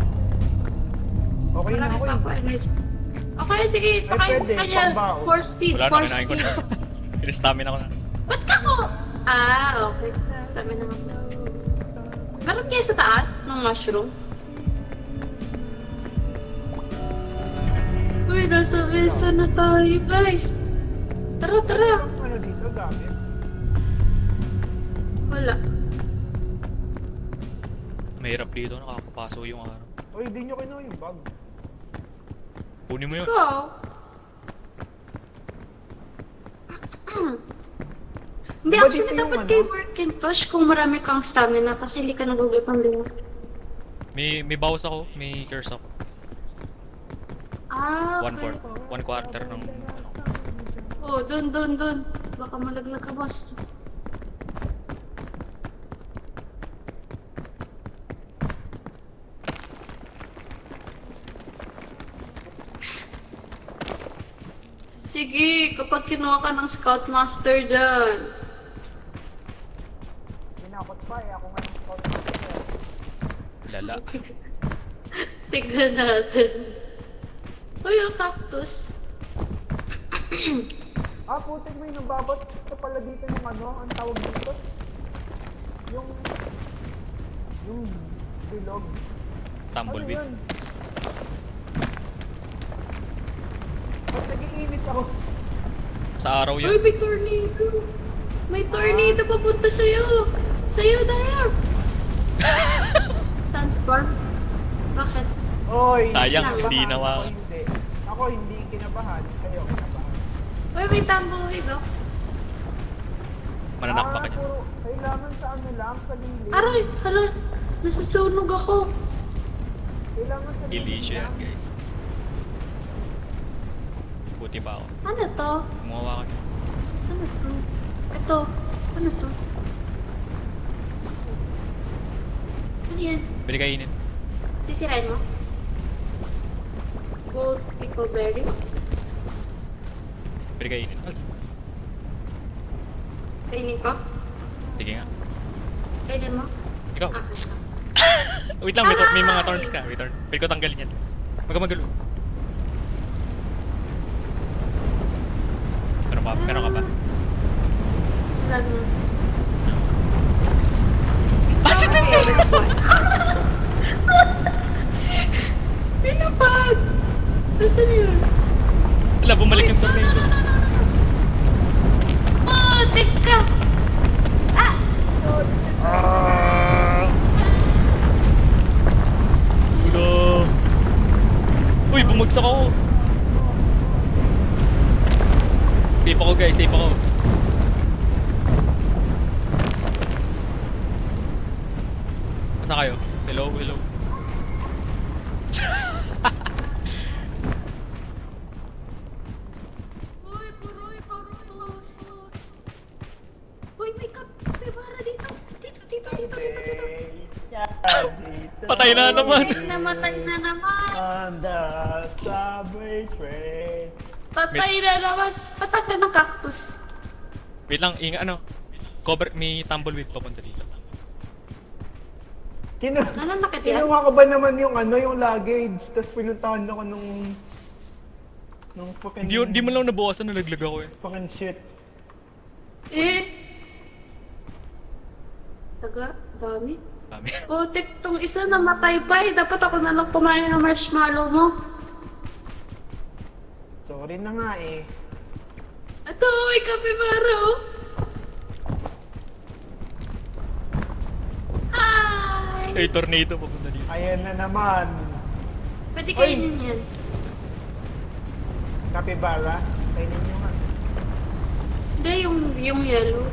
Okay na Marami ako pa eh. ako energy. Okay, sige. Pakain mo pwede, sa kanya. pambaon. Force feed, Wala na, force kinain ko feed. na. In-stamina ko na. Ba't ka ko? Ah, okay. Sabi naman na. Meron kayo sa taas ng mushroom? Uy, nasa mesa na tayo, guys. Tara. Ano dito, gamit? Wala. Mahirap dito. Nakakapaso yung araw. Uy, di nyo kinuha yung bag. Kunin mo yun. Go. Hindi, Diba actually dito yung dapat ano? kay Workintosh kung marami kang stamina kasi hindi ka nagugot ng lima. May bawas ako. May curse ako. Ah, okay. 1/4. 1/4 ng... Ano. Oh, dun. Baka malaglag ka, boss. Sige, kapag kinuha ka ng Scoutmaster dyan. Kinakot pa eh. Ako nga yung scout master. Lala. Tignan natin. Uy, yung cactus. Putik mo yung nababat sa pala dito yung ano, ang tawag dito. Yung bilog. Tumbleweed. Ano yun? Ba't nag-iinit ako? Sa araw Uy, yan. may tornado. May tornado papunta sa'yo. Sa'yo, Daya. Sandstorm? Bakit? Oy! Sayang, hindi kinabahan. nawa. Ako hindi. Ako hindi kinabahan. Kayo kinabahan. Uy, may tumbleweed, oh. Mananakpa ka niya. Puro, kailangan sa ano lang, sa lilim. Aray, hala. Nasusunog ako. Kailangan sa lilim Ilisyo yan lang. guys. Buti pa ako. Ano to? Gumawa ka. Ano to? Ito. Ano to? Ano yan? Pwede kainin. Sisirain mo? Gold pickleberry? Pwede kainin. Ay, Kainin ko? sige nga. Kainin mo? Ikaw. Ah, Wait lang, may mga thorns ka. Wait, thorn. Pwede ko tanggalin yan. Huwag ka magulo. Meron ka ba? wala na. Ah, si Jen! Pinapag! Nasaan yun? Wala, bumalik yung Wait, tornado. Oh, teka! Ah! Ulo. Uy, bumagsak ako. Safe ako guys, safe ako. Asa kayo? Hello, hello. Uy, puroy, paros. Uy, may kapibara dito. Dito. Patay na naman. Namatay na naman. On the subway train. Patay na naman. Patay ng cactus. Wait lang, ano? Cover, may tumbleweed papunta dito. Ano nakatira? Kinuha ko ba naman yung ano, yung luggage, tapos pinuntahan ako nung fucking... Hindi mo lang nabawasan, nalaglag ako eh. Fucking shit. Taga, dami. Dami. Putik tong isa namatay pa eh. Dapat ako na lang kumain ng marshmallow mo. Sorry na nga eh. Ito, may kapibara oh. Hi! Ay, tornado papunta dito. Ayan na naman. Pwede kainin yan. Capybara. Kainin nyo nga. Hindi, yung yellow.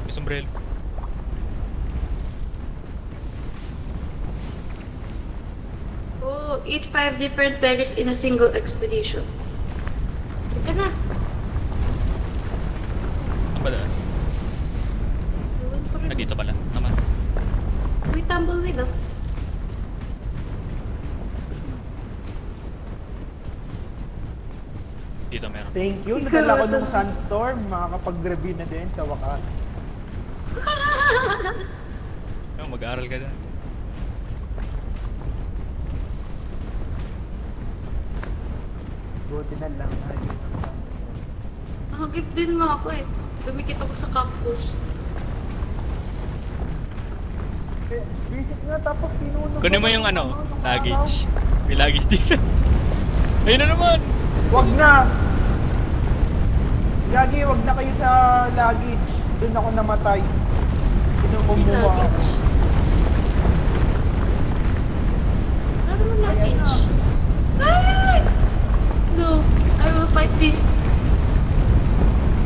May sombrero. Oh, eat 5 different berries in a single expedition. Teka na. Ang ba daan? Ewan ko rin. Ah, dito pala. Naman. May tumbleweed oh. Dito meron. Thank you. Nadala ko nung sandstorm. Makakapag-review na din sa wakas. Oh, mag-aaral ka dyan. Buti na lang. Nakagip din nga ako eh. Dumikit ako sa cactus. Visit nga tapos pinuno. Kunin mo yung ano, luggage. May luggage dito. Ayun na naman! Wag na! Gagi, wag na kayo sa luggage. Doon ako namatay. Kinukumuha ako. Luggage. Ano naman luggage? Ay! No, I will fight this.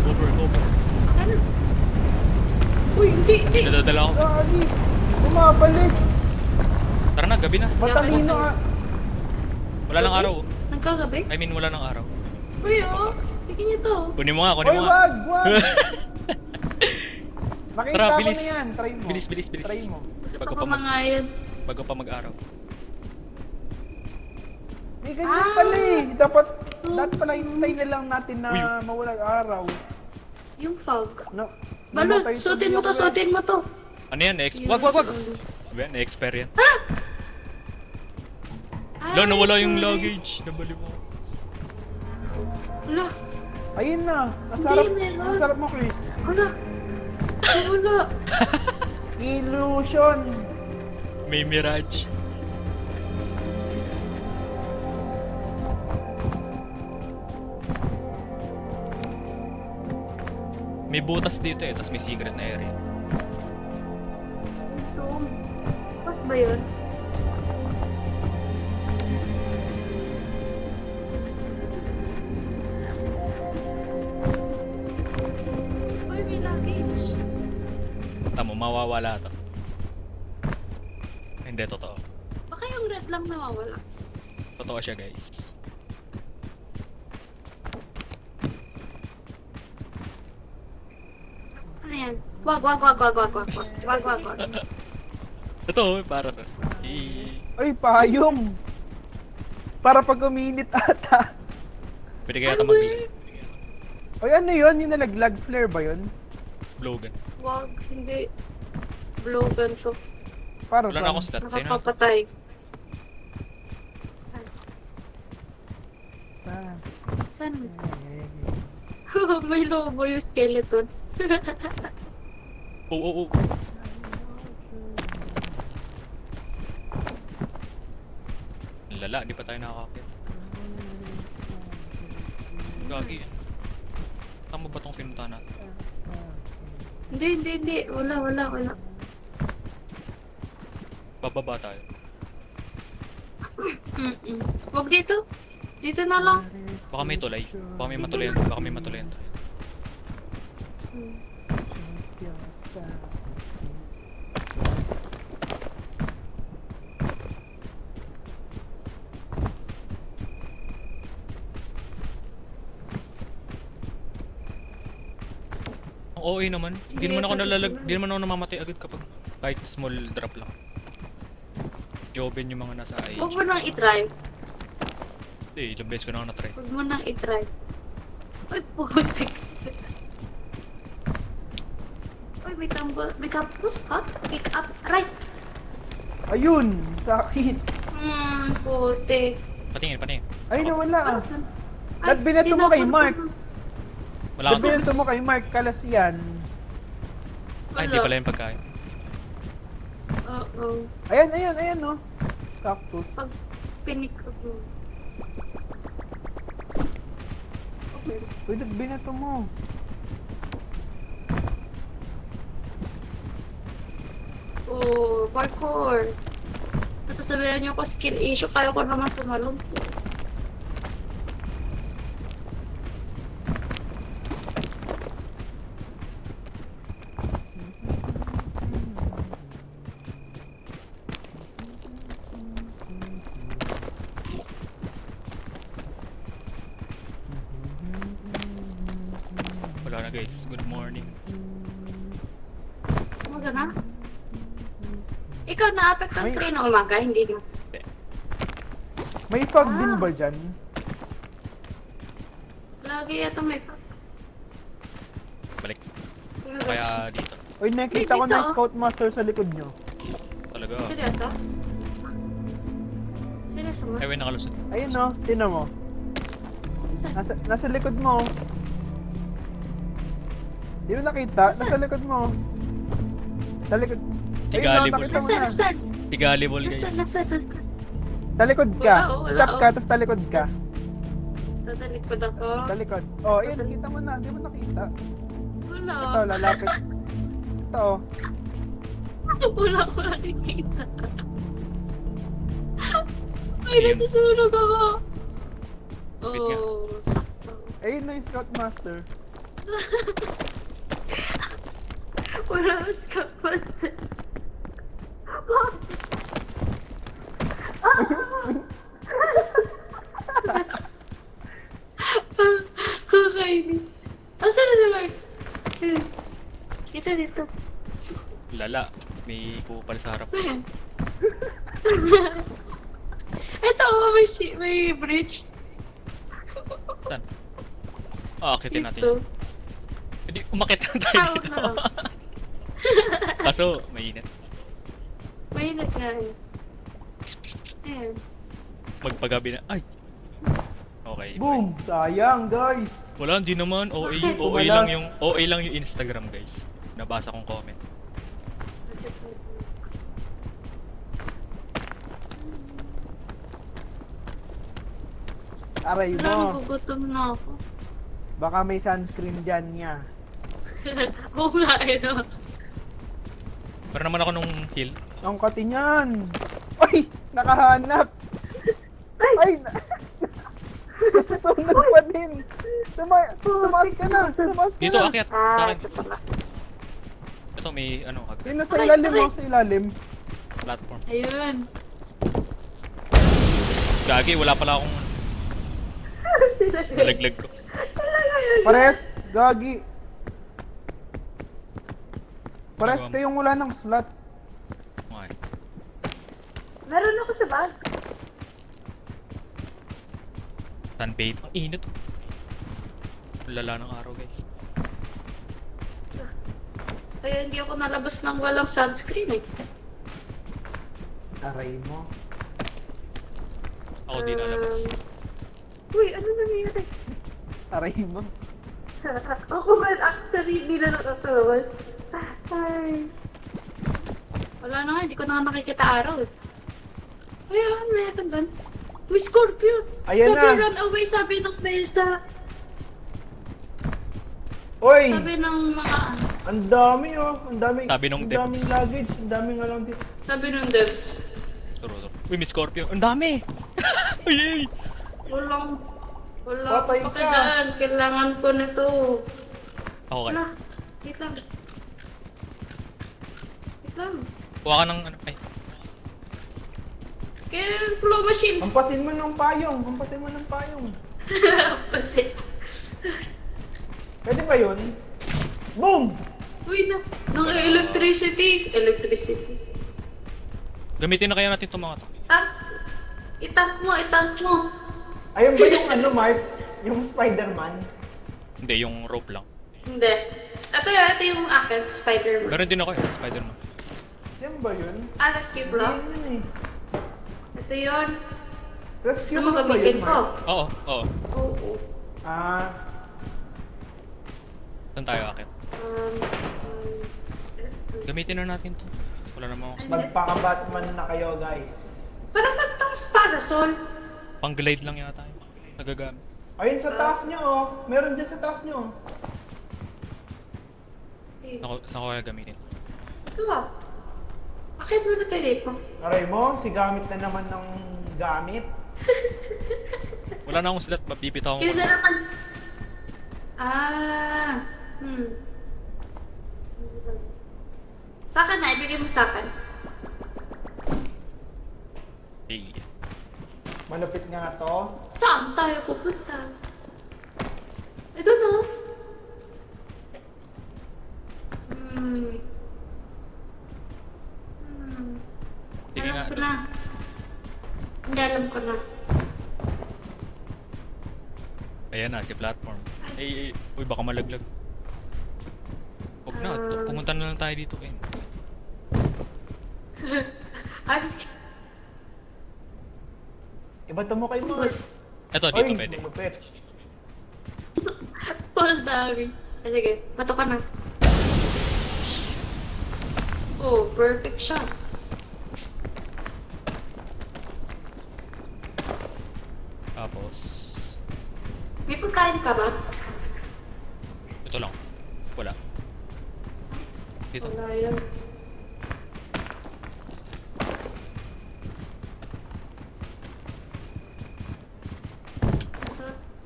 Over. Ano? Uy, hindi. Dadadala ako. Gagi! Bumabalik! Tara na, gabi na. Matalino ah! Wala nang araw. Nagkagabi? I mean, wala nang araw. Uy, oh. Tingin niyo to. Kunin mo nga, kunin Oy, mo nga. wag! Makita Tara, ko bilis. na yan. Try mo. Bilis. Try mo. Bago Ito pa pa mga yun. Bago pa mag-araw. May ganyan pala eh. Dapat pala hintay na lang natin na Uy. mawalang araw. Yung fog. No, Balot, namatay suotin mo tuloy to, ako suotin mo to. Ano yan? Use Wag! only. Sabi yan, na-expire yan. Ah! Lo, nawala Ay, yung sorry. luggage. Nabali mo. Wala. eh. Ayun na. Hindi, meron. Nasarap mo, Chris. Wala. Wala. Illusion. May mirage. May butas dito eh, tapos may secret na area. Ito. Pas ba yun? Uy, may luggage. Tamo, mawawala to. Hindi, totoo. Baka yung red lang nawawala. Totoo siya, guys. Ano yan? Wag, wag, wag, wag, wag, wag, wag, wag, wag, wag. Totoo, para to. Ay, payong! Para pag uminit ata. Pwede kaya ito magbigay. Ay, ano yun? Yung nalaglag flare ba yun? Blowgun. Wag, hindi. Blowgun to. Para Wala na akong slot. Sa'yo na. Nakapapatay. Ah, Saan? May lobo yung skeleton. Oo, oo, oo. Lala, di pa tayo nakakakit. Gagi. Tama ba itong pinuntahan natin? Hindi, hindi, hindi. Wala, wala, wala. Bababa tayo. Wag dito. Dito na lang. Baka may tulay. Baka may matulayan. Baka may matulayan tayo. Ang OA naman. Hindi naman ako hindi naman ako namamatay agad kapag kahit small drop lang. Joben yung mga nasa IG. Huwag mo nang itry. Hindi, ilang beses ko na ako na-try. Huwag mo nang itry. Uy, putik. Uy, may tambol. May cactus, ha? Pick up. Right. ayun! Sakit! Putik. Patingin, patingin. Ay, nawala ah. Asan? Ba't binato mo kay Mark? Wala Ba't kang binato mo kay Mark? Kalas yan. Ay, hindi pala yung pagkain. Oo. Ayan, ayan, ayan no. Cactus. Pag pinikot mo. Uy, ba't binato mo? Oh, parkour. Nasasabihan niyo ko skill issue, kaya ko naman tumalong. Wala na guys. Good morning. Umaga na? Ikaw na-apektuhan May- ka rin ng umaga, hindi na. May fog Ah. din ba dyan? Lagi yata may fuck. Balik. Kaya dito. Uy, nakita ko Dito, na oh. Scoutmaster sa likod nyo. Talaga. Seryoso? Seryoso mo? Ay, wait, nakalusot. Ayun no, tinan mo. Saan? Nasa likod mo. Di mo nakita? Nasaan? Nasa likod mo. Sa likod. Si Ayun, no, Gullible. nakita mo Nasaan? na. Nasaan? Si Gullible Nasaan? guys. Nasaan? Nasaan? Talikod ka. Wala, oh, wala, Stop ka, oh. tapos talikod ka. Tatalikod ako. Talikod. Oh, ayun, kita mo na. Di mo nakita. Wala. Ito, lalapit. Ito, oh. Wala ko nakikita. Ay, Ayun. nasusunog ako. Wait nga. Oh, sakto. Ayun na yung Scoutmaster. Wala ka pa. Kakainis. Asan na si Mark? Dito, dito. Lala. May kupal sa harap. Ayan. Ito, may bridge. Saan? Ah, akitin natin. Dito. Hindi, umakit na tayo Tawag dito. na lang. Kaso, mainit. Mainit nga rin. Ayan. Magpagabi na. Ay! Okay. Boom! Sayang, guys! Wala, hindi naman. OA, Bakit? OA lang yung Instagram, guys. Nabasa kong comment. Wala, Aray mo. nagugutom na ako. Baka may sunscreen dyan niya. Oo nga, no? Para naman ako nung kill. Ang kati niyan. Ay! Nakahanap! Ay! Susunod pa din! Tumaas ka na! Tumaas ka Dito, na! akyat. Sa akin. ito pala. Ito, may ano, agad. Sino sa ilalim mo? Sa ilalim? Platform. Ayun. Gagi, wala pala akong nalaglag ko. Pares! Gagi! Pares Nagawa mo. kayong wala ng slot. Okay. Meron ako sa bag. Sunbathe. Ang init. Lala ng araw, guys. Kaya hindi ako nalabas ng walang sunscreen eh. Aray mo. Ako di nalabas. Uy, ano nangyayari? Aray mo. Ako man actually hindi na nakakalabas. Ay. Wala na nga, hindi ko na nga nakikita araw eh. Ayan, meron doon. Uy, Scorpion! Ayan sabi na. run away, sabi ng Melsa. Oy! Sabi ng mga ano. Ang dami oh. Ang dami. Sabi nung ang daming devs. luggage. Ang daming nga lang dito. Sabi ng devs. Turo. Uy, may Scorpio. Ang dami! Uy, uy! Walang... Wala Patay pa ka ka. dyan. Kailangan ko nito. Ako kayo. Wala. Wait lang. Wait lang. Kuha ka ng ano. Ay, Kaya yung claw machine. Hampasin mo ng payong. Hampasin mo ng payong. Pasit. Pwede ba yun? Boom! Uy, ng electricity. Electricity. gamitin na kaya natin itong mga to. Itank mo, itank mo. Ayun ba yung ano, Mark? Yung Spider-Man? Hindi, yung rope lang. Hindi. Ito yung akin, Spider-Man. Meron din ako eh, Spider-Man. Yan ba yun? Rescue block. Yan yun eh. Ito yun. Rescue Gusto mo block ba gamitin yun, ko? Mark? Oo, oo. Oo. Ah, Saan tayo akit? Um, Gamitin na natin to. Wala namang ako. magpaka-Batman na kayo, guys. para sa tong parasol. Pang-glide lang yata yun. Nagagamit. Ayun sa taas nyo, oh. Meron dyan sa taas nyo. Saan ko kaya gamitin? Ito ba? Bakit mo na tayo dito? Aray mo, si gamit na naman ng gamit. Wala na akong slot, mabibitaw ko. Kasi naman... Sa akin na, ibigay mo sa akin. Hey. Malupit nga to. Saan tayo pupunta? Ito no? Sige nga. Alam ko na. Hindi, alam ko na. Ayan na, si platform. Eh, uy, baka malaglag. Huwag na, pumunta na lang tayo dito eh. Ay, Ibato mo kay Mark. bus. Eto, dito pwede. malupit. Ang dami. Sige, bato ka na. Oh, perfect shot. Tapos, May pagkain ka ba? ito lang. Wala. Dito. Wala yun.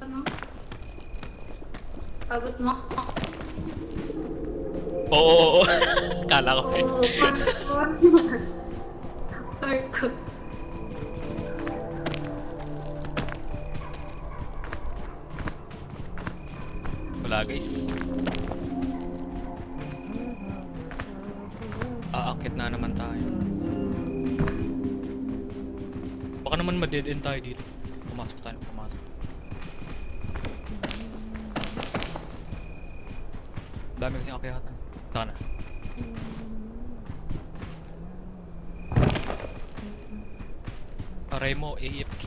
Ano? Abot mo? Oo, oo, oo. Kala ko eh. Oo, parkour. Wala guys. Aakit na naman tayo. Baka naman ma-dead end tayo dito. Pumasok tayo, pumasok. Dami kasing akyatan. Saka na. Aray mo, AFK.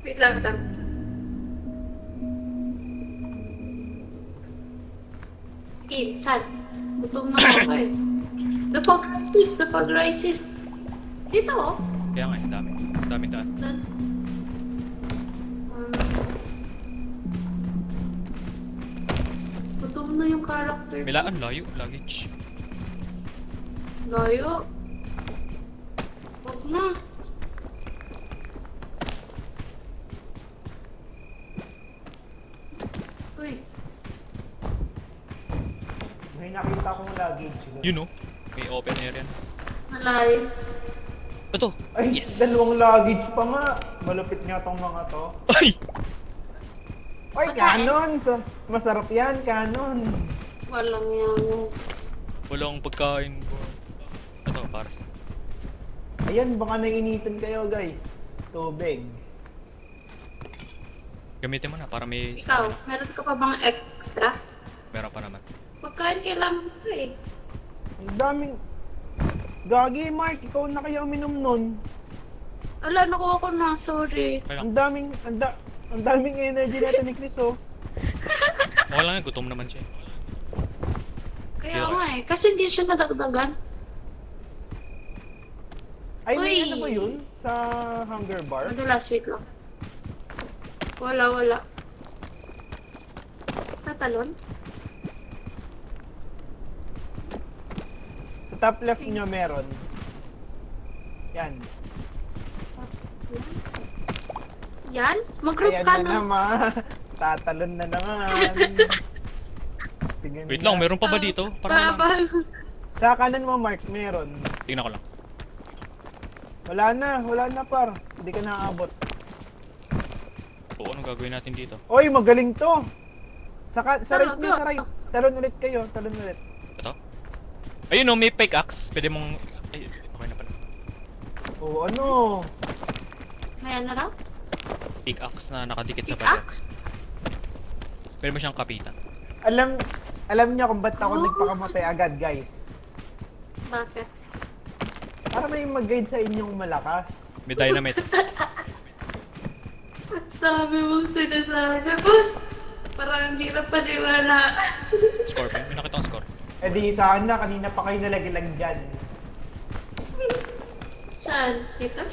Wait lang. Okay, sad. Gutom na ako eh. The fog rises. Dito oh. Kaya nga, ang dami. Ang dami daan. Doon. na yung character. Milaan, layo, luggage. Layo. Huwag na. Uy, May nakita akong luggage. You know, may open area. malayo. Ito! Ay, Yes! dalawang luggage pa nga. Malupit nga tong mga to. Ay! Ay, Pagkain. canon! Masarap yan, canon. Walang yan. Walang pagkain ko. Ito, para sa... Ayan, baka nainitan kayo, guys. Tubig. Gamitin mo na para may Ikaw, stamina. meron ka pa bang extra? Meron pa naman. Pagkain kailangan ko eh. Ang daming... Gagi, Mark, ikaw na kaya uminom nun. Ala, nakuha ko na, sorry. Okay lang. Ang daming energy natin ni Chris, oh. Okay lang yan, gutom naman siya. Kaya Okay. nga eh, kasi hindi siya nadagdagan. Ay, may Uy! ano ba yun? Sa hunger bar? Madalas, wait lang. Wala. Tatalon? Sa top left nyo meron. Yan. Yan? Mag-group Ayan ka na na. naman. Tatalon na naman. Tingnan Wait nila. lang, meron pa ba dito? Parang Baba. Sa kanan mo, Mark, meron. tingnan ko lang. Wala na par. Hindi ka nakaabot. Oo, anong gagawin natin dito? Oy, magaling to. Sa right nyo, Go. sa right. Talon ulit kayo, talon ulit. Ito? Ayun no, may pickaxe. Pwede mong... Ay, okay na pala. Oo, ano? May ano raw? Pickaxe na nakadikit sa pader. Pickaxe? Pwede mo siyang kapitan. Alam niyo kung ba't ako nagpakamatay agad, guys. Bakit? Para may mag-guide sa inyong malakas. May dynamite. Sabi mong sinasabi, boss. Parang ang hirap paniwala. Scorpion. May nakita akong score. Eh di sana, kanina pa kayo nalaglag dyan. Saan? Dito?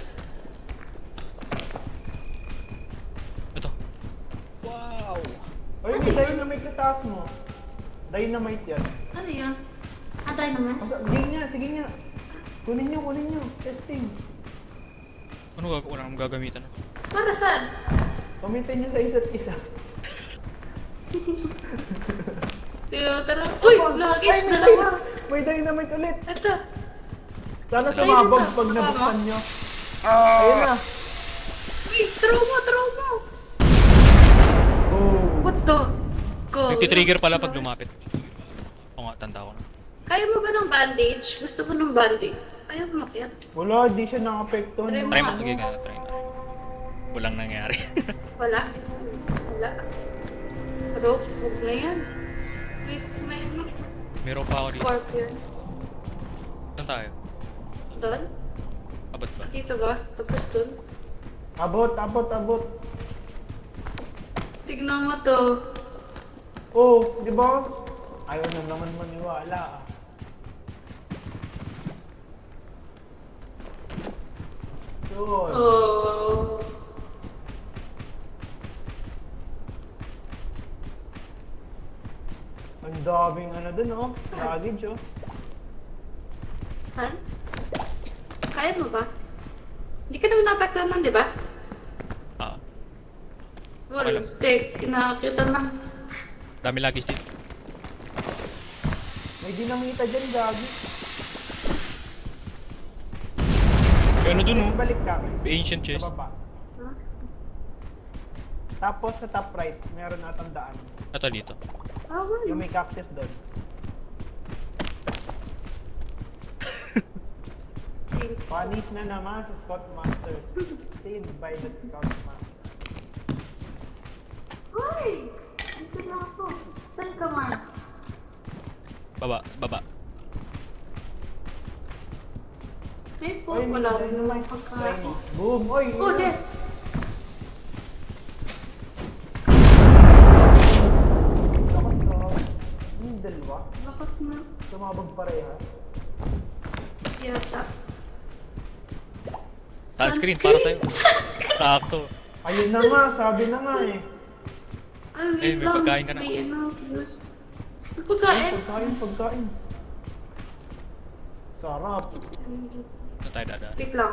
Ito. Wow! Oy, may dynamite sa taas mo. Dynamite yan. Ano yun? Atay naman? Sige nga. Kunin nyo. Testing. Ano wala akong gagamitan? Para saan? Commentin nyo sa isa't isa. Tara. Uy! Luggage na naman! May dynamite ulit. Ito! Sana Sa'yo sumabog dito. pag nabuksan nyo. Ayun na. Uy! Throw mo! Oh. What the? Go! Nagtitrigger pala pag lumapit. Oo nga, tanda ko na. Kaya mo ba ng bandage? Gusto mo ng bandage? Ayaw mo makiat. Wala, di siya nakapekto. Try mo. Try mo. Okay, try na. Walang nangyari. Wala. Rope, huwag na yan. Wait, may ano? Meron pa ako dito. Scorpion. Saan tayo? Doon? Abot ba? Dito ba? Tapos doon? Abot. Tignan mo to. Oh, di ba? Ayaw na naman maniwala. Yun. Oh. Ang daming ano dun, oh. Luggage, oh. Han? Kaya mo ba? Hindi ka naman napektuhan nun, di ba? Ah, Wala, lang. stick. Inakita na. dami luggage dito. May dinamita dyan, gagi. May ano dun oh? Balik ka. May ancient Sa chest. baba. Huh? Tapos sa top right, meron na tandaan. Ito dito. Ah, Yung wala. may cactus doon. Panis na naman sa Scout Masters. Saved by the Scout Master. Hoy! Dito na ako. Saan ka, Mark? Baba. May po, Oy, may wala rin naman dynamite. Try pagkain. mo. Boom! Oy! Oh, there! Lakas ka. Dalawa. Lakas na. Tumabog pareha. Yata. Sunscreen para sa'yo. Sakto. Ayun na nga, sabi na nga eh. Ay, Eh, wait may lang. pagkain ka na. May ano, use. Pagkain. Pagkain. Sarap. Na tayo dadaan. Wait lang.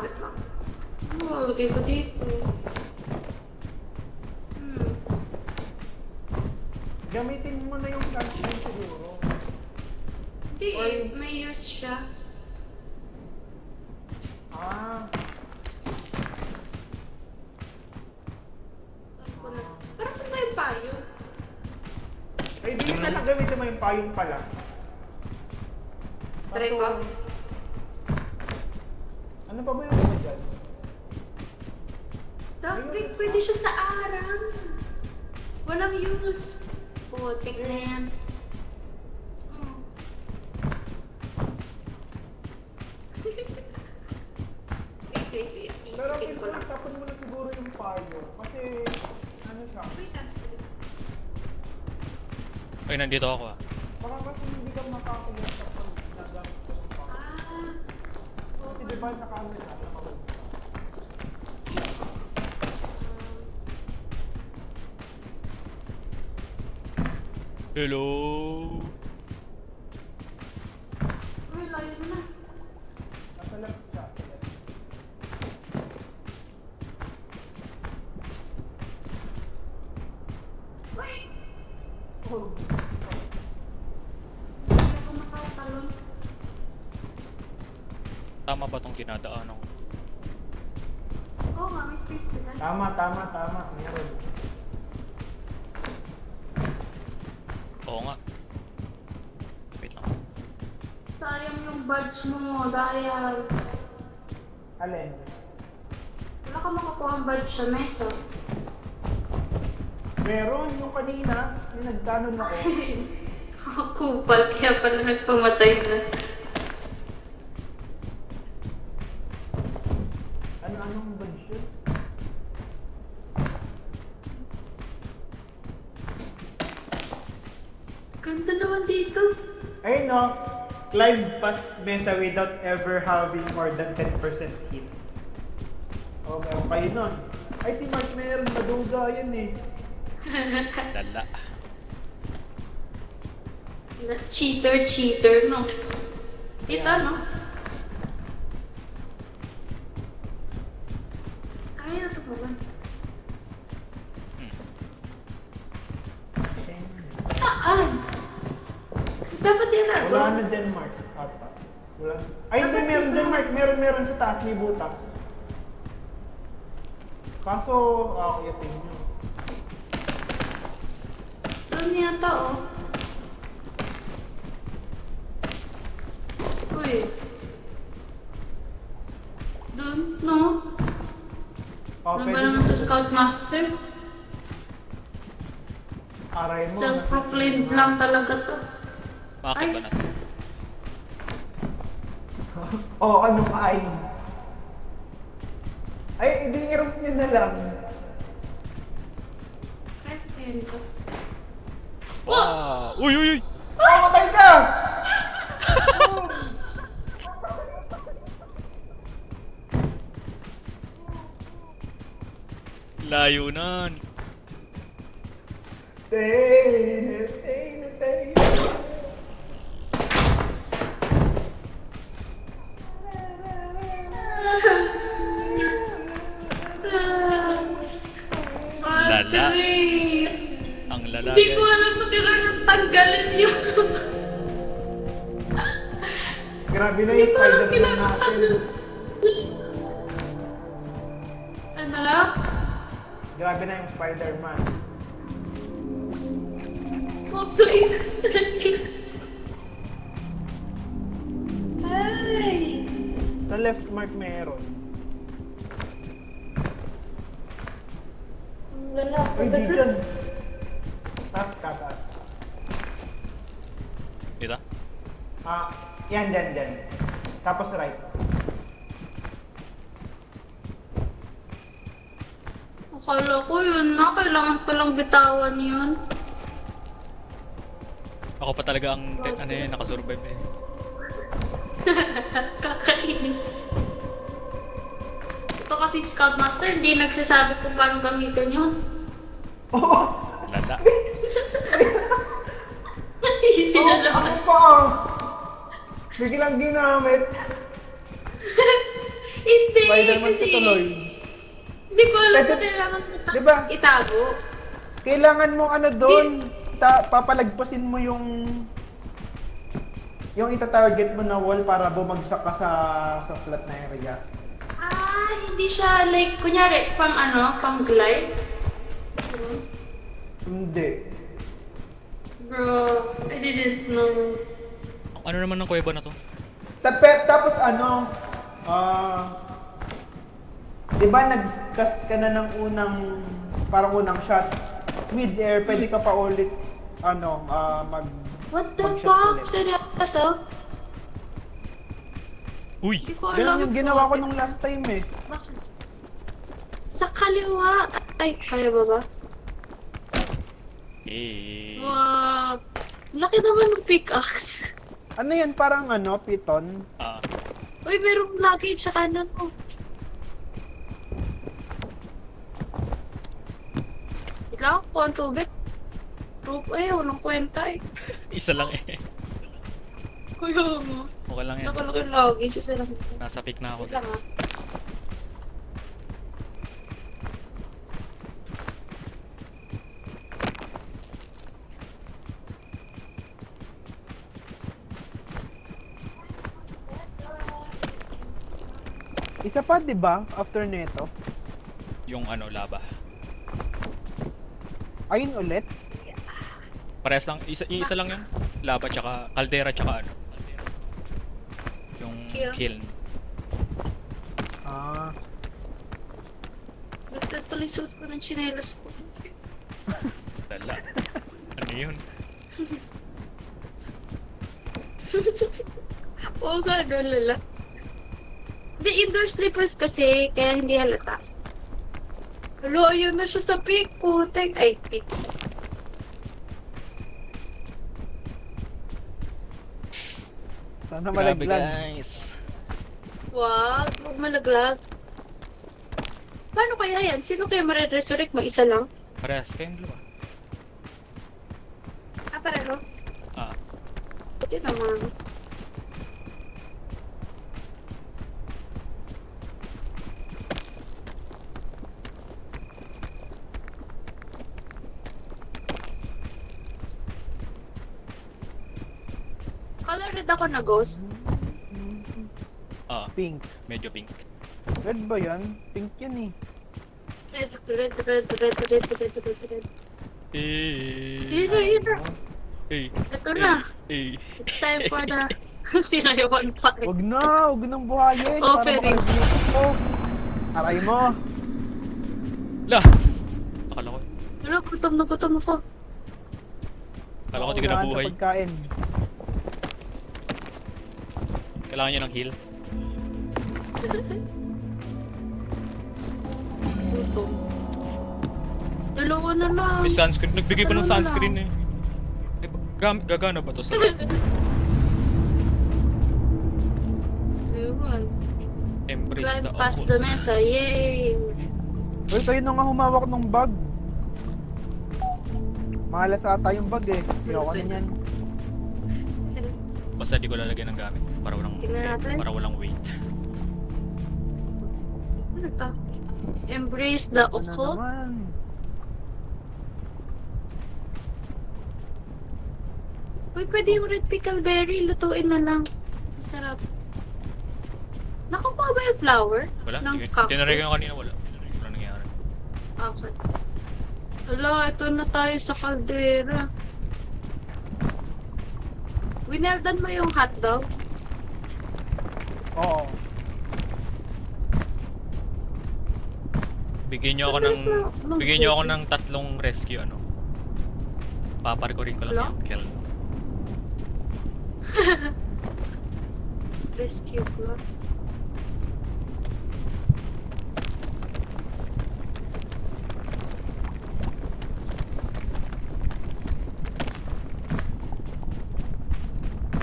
Oh, lagay ko dito. Gamitin mo na yung canteen siguro. Hindi may use siya. Ah, Pero saan ba yung payo? ay di na lang gamitin mo yung payong pala. Try ko. Ano pa ba yung mga dyan? Dapat pwede siya sa arang. Walang use. Putik na yan. Hmm. Wait. Pero Isipin ko lang. tapos mo na siguro yung payo. Kasi, ano siya? Uy, sensitive. Ay, nandito ako ah. Baka kasi hindi ka makakulit kapag nagamit ko yung payo. Ah. Kasi di ba nakaano na? Nakakulit. Hello. Uy, layo mo na. Nasa left siya. Uy! Oh. Hindi ako makatalon. Tama ba tong dinadaanan ko? Oo nga, may space sila. Tama. Meron. Oo nga. Wait lang. Sayang yung badge mo dahil Alin? wala ka makukuha ang badge sa mesa. Meron yung kanina. Yung nagtanon ako. Kupal, kaya pala nagpamatay na. Anong badge yun? Ganda naman dito. Ayun no. Climb past mesa without ever having more than 10% hit. Okay nun. Ay si Mark meron maduga yan eh. Lala. Cheater, no? Dito, no? Ay, ito pa ba? Saan? Dapat yan na Wala na Denmark. Ata. Wala. Ay hindi meron Denmark. Meron sa taas. May butas. Kaso, yatin nyo. Doon yata, oh. Uy. Doon, no? Ano ba naman to Scoutmaster? Aray mo. Self-proclaimed lang talaga to. Bakit ba natin? Anong ay? Ay, i-erop nyo na lang. Kahit kaya ko. Wow! Uy! Matay ka! Layo nun. Stay. Lala. Ang lala, Hindi ko guys. alam na kailangan tanggalin yun. Grabe na Hindi yung ko alam Spider-Man kailangan natin. tanggalin. Ano? Grabe na yung Spider-Man. Play. Ay. Sa left mark meron. Ang lala. Uy, di dyan. Taas. Dito? Yan, dyan. Tapos right. Akala ko yun na. Kailangan palang bitawan yun. Ako pa talaga ang nakasurvive eh. Kakainis. Ito kasi Scoutmaster, hindi nagsasabi kung paano gamitin yun. Oh! Lala. Nasisi sinalaman. Ano pa? Biglang ginamit. Hindi, Spider-Man kasi... ka tuloy. Hindi ko alam Pwede- kung kailangan mo Diba? itago. Kailangan mo ano doon, papalagpasin mo yung ita-target mo na wall para bumagsak ka sa flat na area. Ah, hindi siya like, kunyari, pang glide? Hindi. Bro, I didn't know. Ano naman ng kuweba na to? Tapos ano, di ba nag-cast ka na ng parang unang shot? Mid-air, pwede ka pa ulit, What the mag-shot fuck? ulit. Seryoso? Uy! Hindi ko alam. Ganun yung ginawa ko nung last time eh. Bakit? Sa kaliwa. Ay, kaya ba ba? Eh. Wow. Laki naman ng pickaxe. Ano yan, parang piton? Ah. Uy, merong luggage sa kanan mo. Wait lang, kuha ang tubig. Rope, walang kwenta eh. Isa lang eh. Kuya mo. Okay lang yan. Nakalaki yung luggage. Isa lang. Nasa pick na ako. Wait lang ah. Isa pa, di ba? After nito. Yung laba. Ayun ulit. Parehas lang. Isa lang yun. Laba tsaka caldera tsaka yung Kiln. kiln. Ah, Nagtatulisot ko ng chinelas ko. Lala. Ano yun? Oo nga, no, lala. Hindi, indoor slippers kasi, kaya hindi halata. Hello, ayun na siya sa peak. Putek. Ay, peak. sana Grabe malaglag. guys. Wag, huwag malaglag. Paano kaya yan? Sino kaya mare-resurrect mo? Isa lang? Parehas kayong dalawa. Ah, pareho? Ah. Buti naman. Color red ako na ghost. Ah. Pink. Medyo pink. Red ba yan? Pink yan eh. Red, red, red, red, red, red, red, red. Eh. Hira. Eh. Ito na. Eh. It's time for the... Sinayawan pa eh. Wag nang buhayin. Offering. Aray mo. La! Akala ko. Ano, gutom na ako. Akala ko di ka Unahan nabuhay. sa pagkain. Kailangan nyo ng heal. Gutom. Dalawa na lang. May sunscreen. Nagbigay pa ng sunscreen eh. Gagana ba to sa... Ewan. Embrace Climb the past occult. the mesa. Yay! Uy, kayo na nga humawak ng bag. Mahalas ata yung bag eh. Ayoko na yan. Basta di ko lalagyan ng gamit. Tingnan natin. Para walang weight. Ano to? Embrace the Ano occult? naman? Uy, pwede yung red pickleberry. Lutuin na lang. Masarap. Nakukuha ba yung flower? Wala. Ng Tinarigay ko cactus? kanina. Wala nangyari. Okay. Wala, ito na tayo sa kaldera. Wineldan mo yung hotdog? Oo. Bigyan nyo ako Mabilis na- Bigyan nyo ako ng 3 rescue Paparikurin ko lang Wala? yung kill. Rescue ko.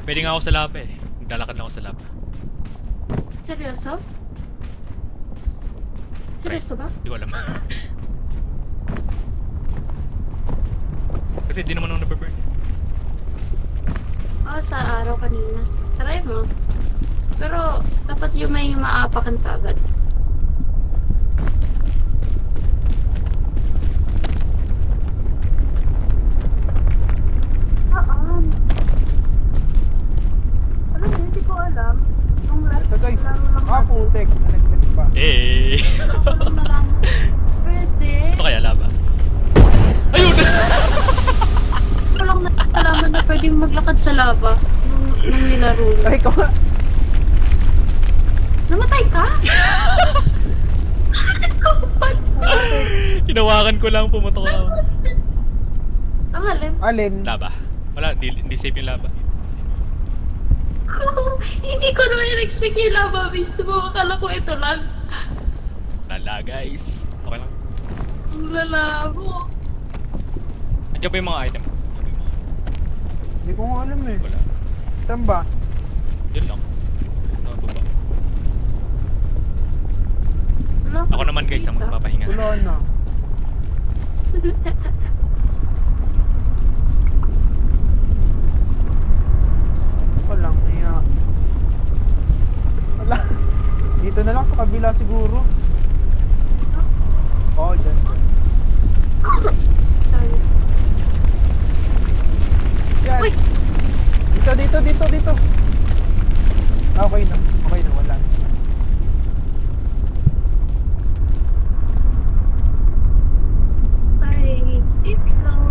Pwede nga ako sa lab eh. Naglalakad lang ako sa lab. Seryoso? Seryoso ba? Di ko alam. Kasi di naman ako nababurn. sa araw kanina. Try mo. Pero, dapat yung may maapakan ka agad. Alam mo, hindi ko alam. Nung last Ito guys. laro lang Ah, putek. Nalaglag pa. Eh. Walang malaman. Pwede. Ano kaya laban? Ayun! Walang nalaman na pwedeng maglakad sa lava nung nilaro. Ay, ko. Namatay ka? Kupal. Hinawakan ko lang, pumutok ako. Ang alin. Alin? Laba. Wala, hindi safe yung laba. Hindi ko naman expect yung lava mismo. Akala ko ito lang. Lala guys. Okay lang. Ang lalabo. Andiyan ba yung mga item? Hindi ko nga alam eh. Wala. Saan ba? Yun lang. Nakababa. Wala Ako naman guys ang magpapahinga. Wala na. Walang niya. Wala. Dito na lang sa kabila siguro. Oo, dyan. Sorry. Yan. Uy! Dito. Okay na. Wala. Ay, itlog.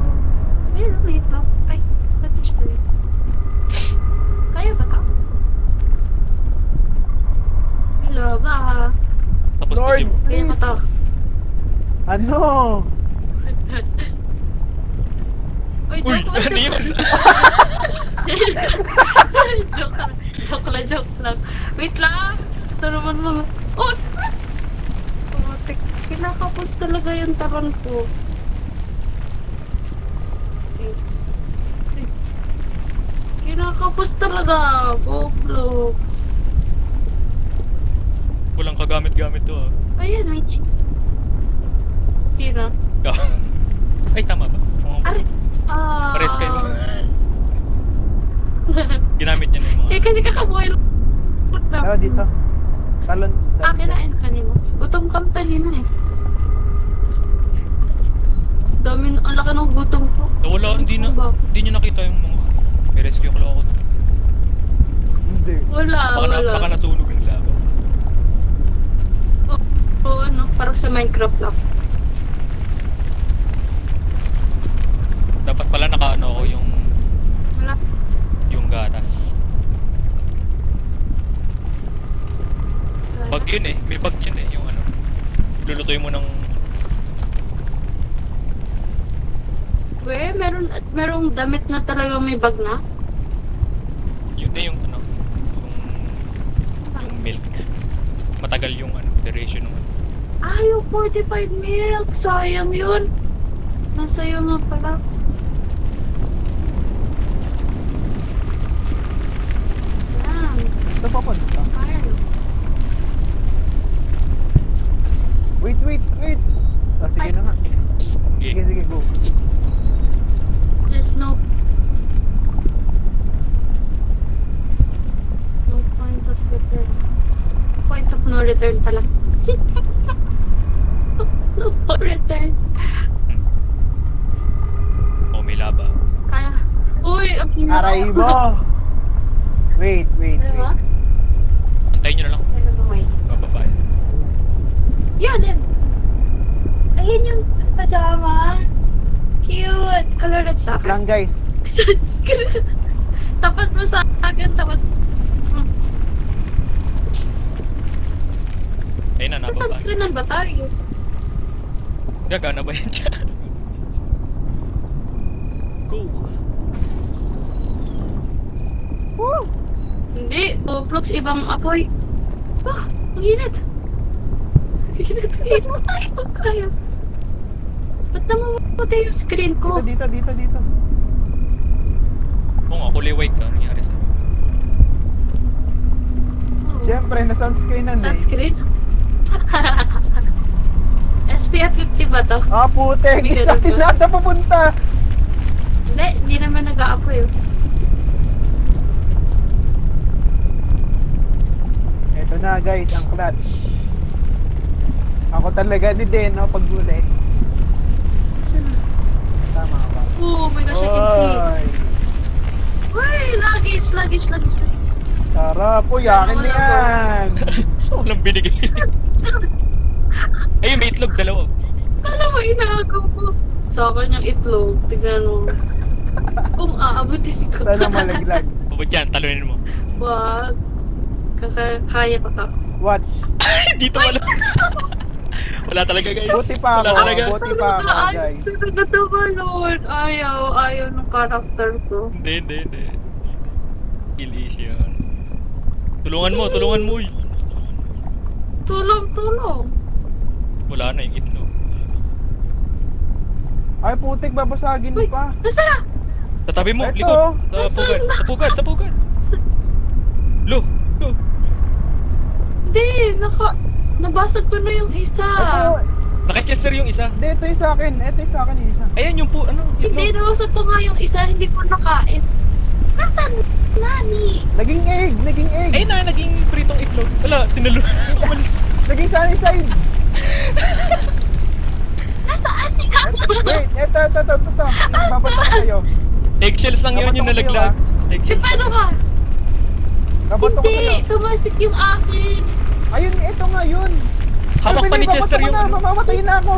Ayun, may itlog. Ay, matish ko yun. Kaya ba ka? Hello, ba? Tapos to Lord! si... Kaya ko to. Ano? Uy, Uy! joke lang. Ano yun? Joke lang. Wait lang. Ito naman mga... Oh! Putik. Kinakapos talaga yung taron ko. Thanks. Kinakapos talaga. Boblox. Walang kagamit-gamit to ah. Ayan, may Sino? Ikaw. Ay, tama ba? Oo. Ari. Pares kayo. Ginamit niya ng Kaya mga... kasi kakabuhay lang. Tara dito. Talon. Kinain kanina. Gutom kami kanina eh. Dami, ang laki ng gutom ko. Wala, hindi niyo nakita yung mga... May rescue ko lang ako. Hindi. Wala. Baka nasunog yung lava. Oo, ano, parang sa Minecraft lang. Dapat pala nakaano ako Wala. yung gatas. Bag yun eh. May bag yun eh. Yung ano. Lulutuin mo ng... Merong damit na talagang may bag na? Yun na yung ano. Yung milk. Matagal yung ano. Duration ng ano. Ah, yung 45 milk! Sayang yun! Nasa'yo nga pala. Yan. Ito pa punta. Ayan. Wait. Ah, sige Ay. na nga. Okay. Sige, go. There's no point of return. Point of no return pala. No return. Oh, may laba. Kaya. Uy, ang hina. Aray mo! Wait. Ano ba? Antayin nyo na lang. Ano ba, wait? Bababay. Yun, yun. Ayun yung pajama. Cute. Colored sa akin. Lang guys. Sunscreen. Tapat mo sa akin, tapat. Ayun na, Sa nababay. sunscreenan ba tayo? Gagana ba yan dyan? Go! Woo! Hindi. Roblox, ibang apoy. Ah, ang init. Init. Ay, kaya. Ba't namamatay yung screen ko? Dito. Kung ako white ka, nangyari sa'yo. Siyempre, na-sunscreenan eh. Sunscreen? SPF 50 ba to? Ah, putek! May Isa ganun ba? tinata papunta! Hindi naman nag-aapoy. guys, ang clutch. Ako talaga ni Den, no, paghuli. Saan na? Tama ba? Oh my gosh, I can see. Oy, Uy, luggage. sarap. Uy, akin na yan. Walang binigay. Ayun, may itlog, dalawa. Kala mo inagaw mo. Sa akin yung itlog. Tingnan mo. Kung aabutin ko. Sana malaglag. Pabot yan, talunin mo. Wag. Kaya pa ka. Watch. Dito wala. Wala talaga, guys. Buti pa Wala ako, talaga. buti pa ako, guys. Talaga tumalon. Ayaw ng character ko. Hindi. Kill easy yan. Tulungan mo, uy. Tulong. Wala na yung itlog. Ay, putik, babasagin mo Uy, pa. nasa na? Sa tabi mo, Eto. likod. Sa pugad. Lo. Hindi, nabasag ko na yung isa. Ito, Naka-chester yung isa. hindi, ito yung sa akin. Ito yung sa akin, yung isa. Ayan yung Hindi, itlog. nabasag ko nga yung isa, hindi ko nakain. Nasaan nani? Naging egg. Ayun na, naging pritong itlog. Wala, tinalo. Umalis. Naging sunny side. Nasaan siya? Wait, ito. Babata ko kayo. Eggshells lang yun yung Nabato ko nalaglag. Eh, Eggshells paano lang. ka? Babato ko kayo. Hindi, tumasik yung akin. Ayun, ito nga yun. Hawak pa ni Babata Chester ko yung na, mamamatay na ako.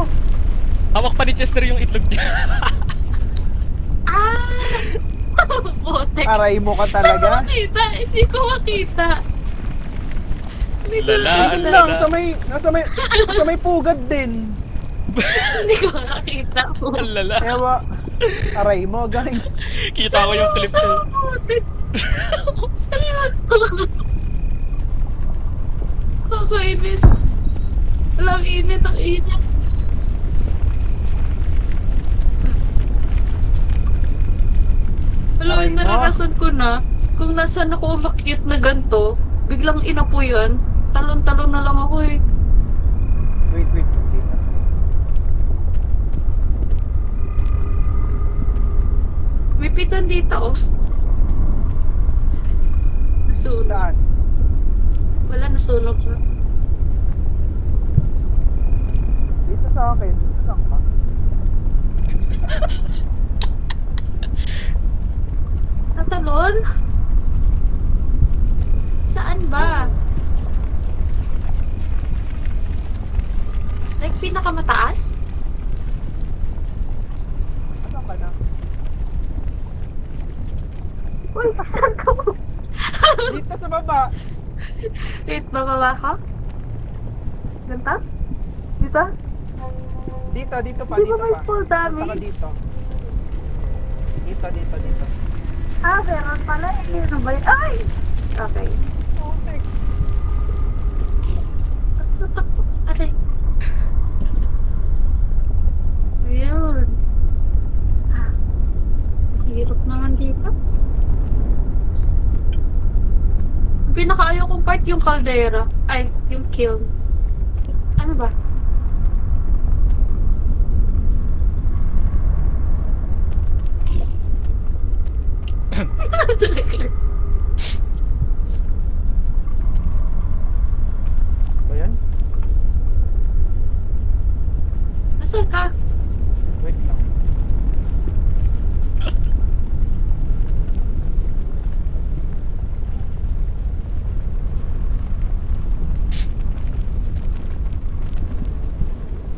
Hawak pa ni Chester yung itlog niya. Botek. Aray mo ka Saan mo talaga. makita? Hindi ko makita. Hindi ko Lala, Ayun makita. lang, sa may pugad din. Hindi ko makita. Alala. Ewa, aray mo guys. Kita ko yung clip Seryoso, ko. Botek. Seryoso. Kakainis. Ang init. Alam Ay, mo, naranasan ko na, kung nasan ako umakyat na ganito, biglang inapo yan, talon-talon na lang ako eh. Wait. Dito. May pitan dito oh. Nasunog. Saan? Wala, nasunog na. Dito sa akin. Saan ka? Tatalon? Saan ba? Like pinakamataas? Saan ka na? Uy, saan ka mo? Dito sa baba. Wait, bababa ka? Ganta? Dito? Dito pa, Di ba dito may pa. full Punta ka damage? dito. Dito. Meron pala eh. Ano ba yun? Ay! Okay. Putik. Aray. Ayun. Hirap naman dito. Ang pinakaayaw kong part yung caldera. Ay, yung kiln. Ano ba? Talaga. Ba yan? Nasaan ka? Wait lang.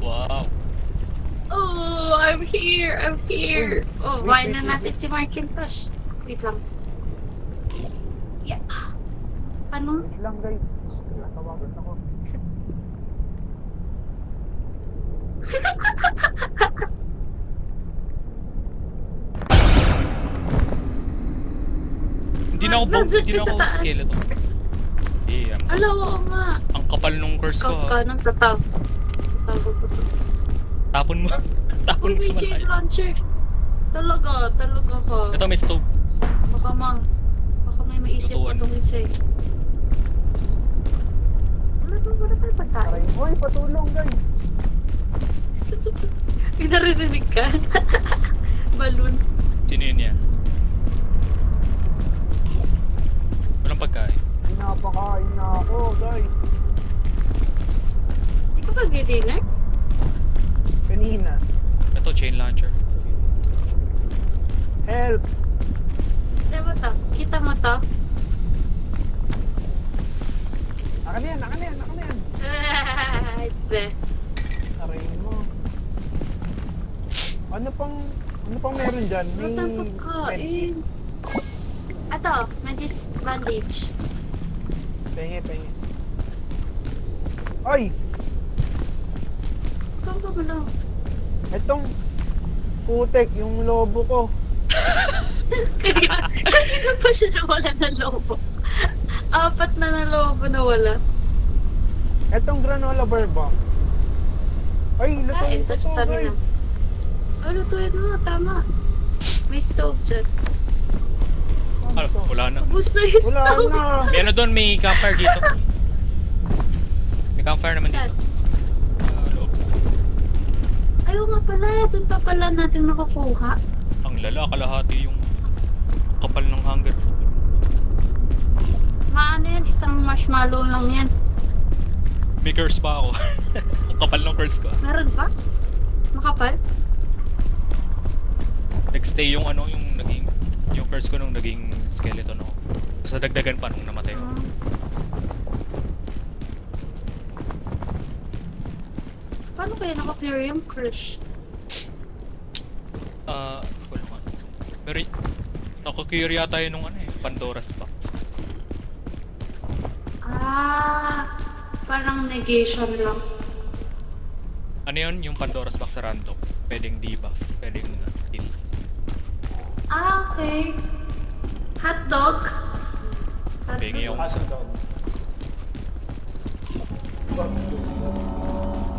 Wow. Oh, I'm here! Oh, Wait, why wait, na wait. natin si Markintosh? Wait lang. Yeah. Ano? Wait lang guys. Natawagan ako. Hindi na ako bones, Nandun hindi na sa ako taas. skeleton. Alaw, oo nga. Ang kapal nung curse ko. Scout ka Ha. ng tatago. Tatago ko to. Tapon mo. Tapon Uy, mo may sa chain malayo. launcher. Talaga ka. Ito may stove. Baka may maisip ko Tutuan. itong isa eh. Wala tayo pagkain. Aray mo, patulong guys. May naririnig ka? Balloon. Sino yun yan? Walang pagkain. Pinapa Papakain na ako, guys. Hindi ko mag-dinner? Kanina. Ito, chain launcher. Help! Kita mo to? Kita mo to? Akan yan, akan yan, akan yan. Hindi. Aray mo. Ano pang meron dyan? May Ba't ang pagkain? Ato, may bandage. Penge. Ay! Ikaw ba lang? Itong putek, yung lobo ko. Kanina pa siya nawala ng lobo. 4 na ng lobo nawala. Itong granola bar ba? Ay, lutuin ko Tas to, tara guys. na. Lutuin mo, tama. May stove dyan. Ano to? Wala na. Ubus na yung Wala stove. na. May ano doon, may campfire dito. May campfire naman Saan? dito. Loob. Ayaw nga pala, doon pa pala natin nakukuha. Ang lala, kalahati yung kapal ng hunger. Maano yan, isang marshmallow lang yan. May curse pa ako. Ang kapal ng curse ko. Meron ba? Makapal? Nagstay yung ano, yung curse ko nung naging skeleton ako. Tapos nadagdagan pa nung namatay ako. Paano kaya naka-clear yung crush? Wala nga. Pero nakakure yata yun nung ano eh, Pandora's box. Parang negation lang. Ano yun? Yung Pandora's box sa random. Pwedeng debuff, pwedeng heal. Okay. Hotdog. Bengi yung Hot isa. dog.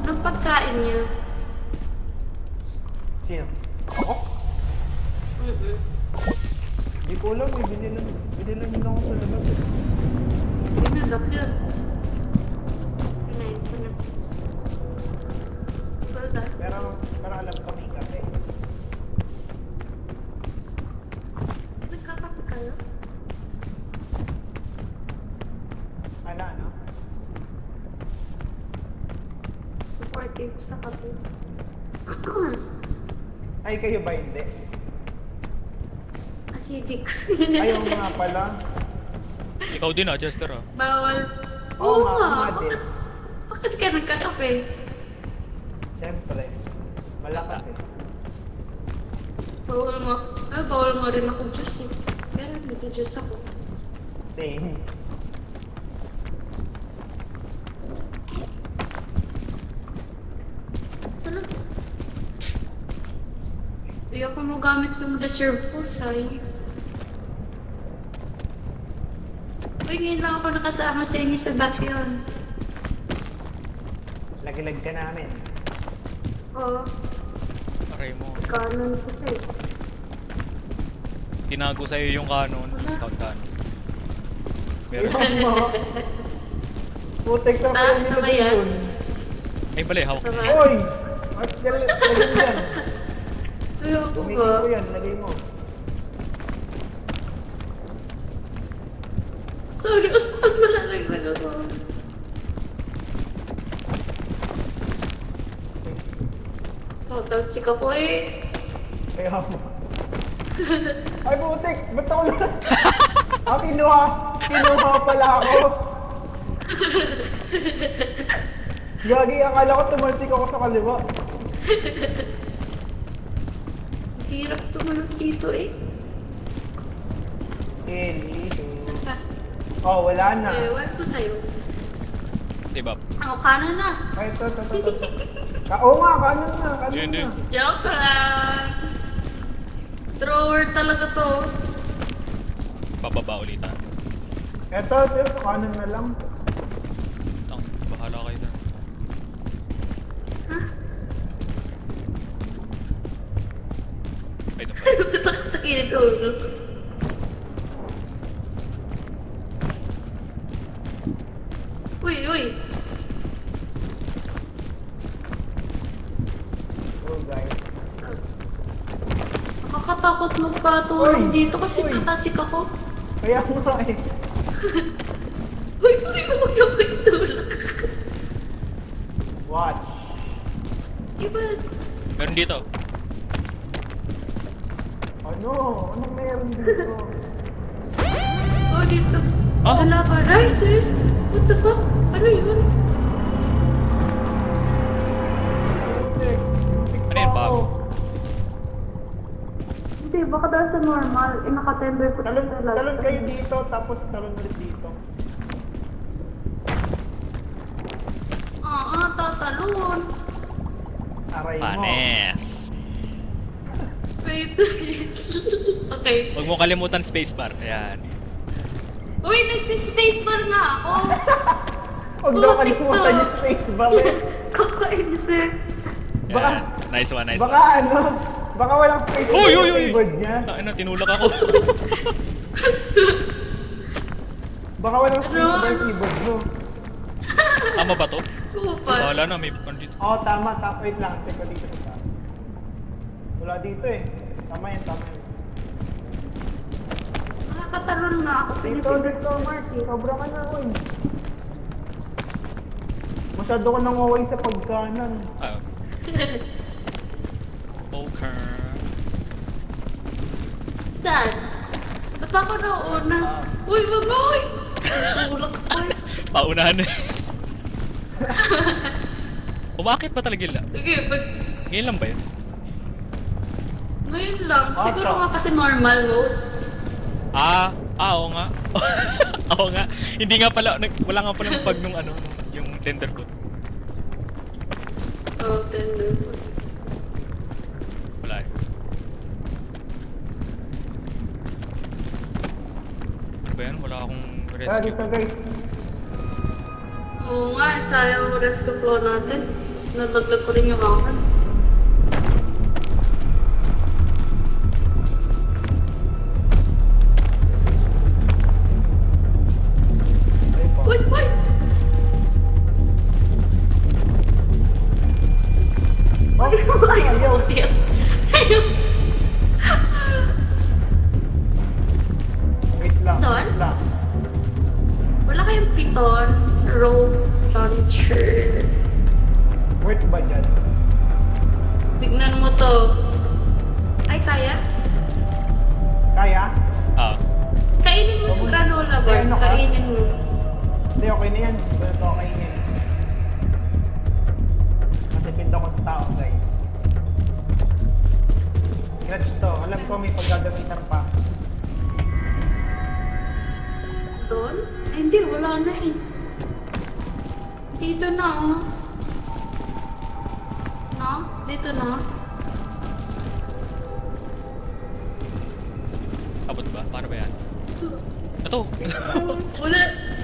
Anong pagkain niya? Sino? Ako? Hindi ko alam eh, binilan nyo lang ako sa labas eh. Binagap yun. Kinain ko na. Well done. Pero alam kami kasi. Nagkakape kayo? Ano? Supportive sa kape. Ay, kayo ba hindi? Acidic. Ayaw nga pala. Ikaw din Chester ah. Bawal. Oo Oo nga, nga. nga din. Bakit ka nagkakape? Siyempre. Malakas eh. Bawal nga rin ako juice eh. Pero nag-juice ako. Same. Sarap. Hindi ako magamit yung reserve ko, sayang. Uy, ngayon lang ako nakasama sa inyo sa Batyon. Lagilag ka namin. Oo, Aray mo. kanon kasi. Tinago sa'yo yung canon, scout canon. Meron. Ayaw mo. Putek na kayo nila Tama yan. dun. Ay bali, hawak Tama. niya. Hoy! Mas lagyan yan. Ayoko Gumigil ba? ko yan, lagay mo. Sorry, saan malalaglag ako? Shoutout si Kapoy. Kaya mo. Ay putek! Ba't ako lang? Kinuha pala ako. Gagi, akala ko tumalsik ako sa kaliwa. Hirap tumalog dito eh. Eli. Saan ka? Oh, wala na. Ewan ko sa'yo. Diba? Ako, kanan na. Ay, ito. Oo nga, kanan na. Hindi. Joke lang. Thrower talaga to. Bababa ulitan. Ito, kanan na lang. Bahala kayo dyan. Ay, doon pa. Takit ulo. Uy. Oh, guys. Nakakatakot magpatulong Uy! dito kasi Uy! tatasik ako. Kaya nga eh. Uy, huwag na pagtulak. Watch. Iba. Meron dito. Ano? Anong meron dito? Oh, dito. Ah. Wala ka. Rises? What the fuck? Ano yun? Ano yan, Pab? Hindi, baka dahil sa normal, naka-tender ko Talon kayo dito, tapos talon ulit dito. Tatalon. Aray mo. Panes. Wait. Okay. Huwag mo kalimutan spacebar. Ayan. Uy, nagsispacebar na ako. Huwag daw Putik kalimutan to. yung spacebar eh. Kakaisip. Baka, Ayan. Nice one, nice baka one. ano, baka walang spacebar Uy, uy, yung uy! keyboard niya. Ano, tinulak ako. Baka walang spacebar yung keyboard mo. Tama ba to? Kupal. Wala na, may ano dito. Oo, tama. Wait lang, check ko dito sa taas. Wala dito eh. Tama yan, tama yan. Nakakatalon na ako. Dito, dito, Marky. Sobra ka na, uy. Masyado ko nang away sa pagkanan. Ah. Okay. Saan? Ba't ako nauna? Uy, wag mo! Uy! Tulak ko eh. Paunahan eh. Umakit pa talaga yun lang. Sige, Ngayon lang ba yun? ngayon lang. Ah, Siguro so- nga kasi normal mode. Oo nga. Oo nga. Hindi nga pala, wala nga pala pag nung ano, yung tender ko. Oh, tender mode. Wala eh. Ano ba yan? Wala akong Tara, rescue. dito guys. Oo nga, sayang yung rescue flow natin. Nadagdag ko rin yung akin. Ay po. Uy! Uy! Oh, ayaw. Ayaw! Wait lang, Doon? wait lang. Wala kayong piton, rope, launcher. Worth ba dyan? Tignan mo to. Ay, kaya? Kaya? Kainin mo yung granola bar. Ay, ano ka? Kainin mo. Hindi, okay na yan. Ito okay na yan. Matipid ako sa tao, guys. Clutch to. Alam ko may paggagamitan pa. Doon? Ay, hindi. Wala na eh. Dito na, oh. No? Dito na. Abot ba? Para ba yan? Ito! Wala.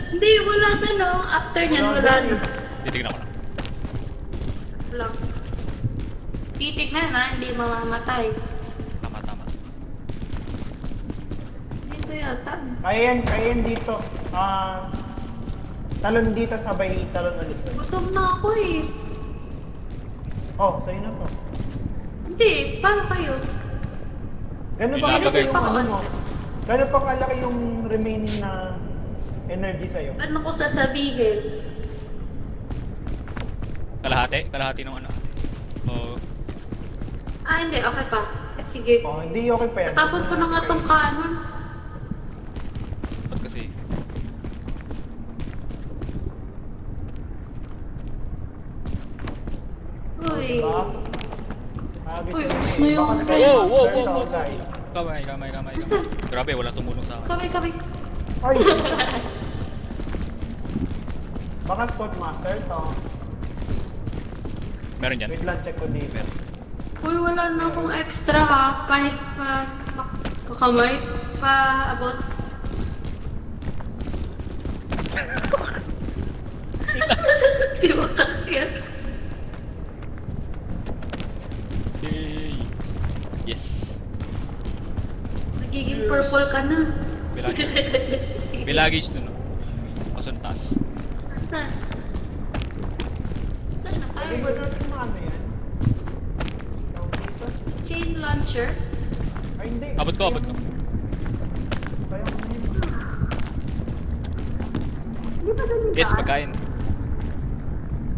Hindi, wala na, no? After nyan, wala na. Titignan ko lang. Wala. Titignan na, hindi mamamatay. Tama, tama. Dito yata. Kaya yan dito. Talon dito, sabay talon ulit. Gutom na ako eh. Oh, sa'yo na to. Hindi, paano kayo? Gano'n pa Ilabagay kalaki yung ko. ano mo? Gano'n pa kalaki yung remaining na energy sa'yo? Ano ko sasabihin? Kalahati? Kalahati ng ano? Oo. Hindi, okay pa. Sige. Oh, hindi okay pa yan. Natapon ko na nga tong kanon. Ba't kasi? Uy. Diba? Uy, ubos na yung Baka rice. Wow, wow, Ito, wow, wow. guys. Kamay. Grabe, wala tumulong sa akin. Kamay. Ay! Baka spot master to. Meron dyan. Wait lang, check ko dito. Meron. Uy, wala na akong extra ha. Kahit kakamay, abot. Di ba sakit? Yay! Yes! Nagiging purple ka na. May luggage dun, no? Pasuntas. Saan? Saan na Hindi ba tayo? natin maano yan? Tawag dito? Chain launcher? Ay, hindi. Abot ko. Kaya mo yun. Hindi Yes, pagkain.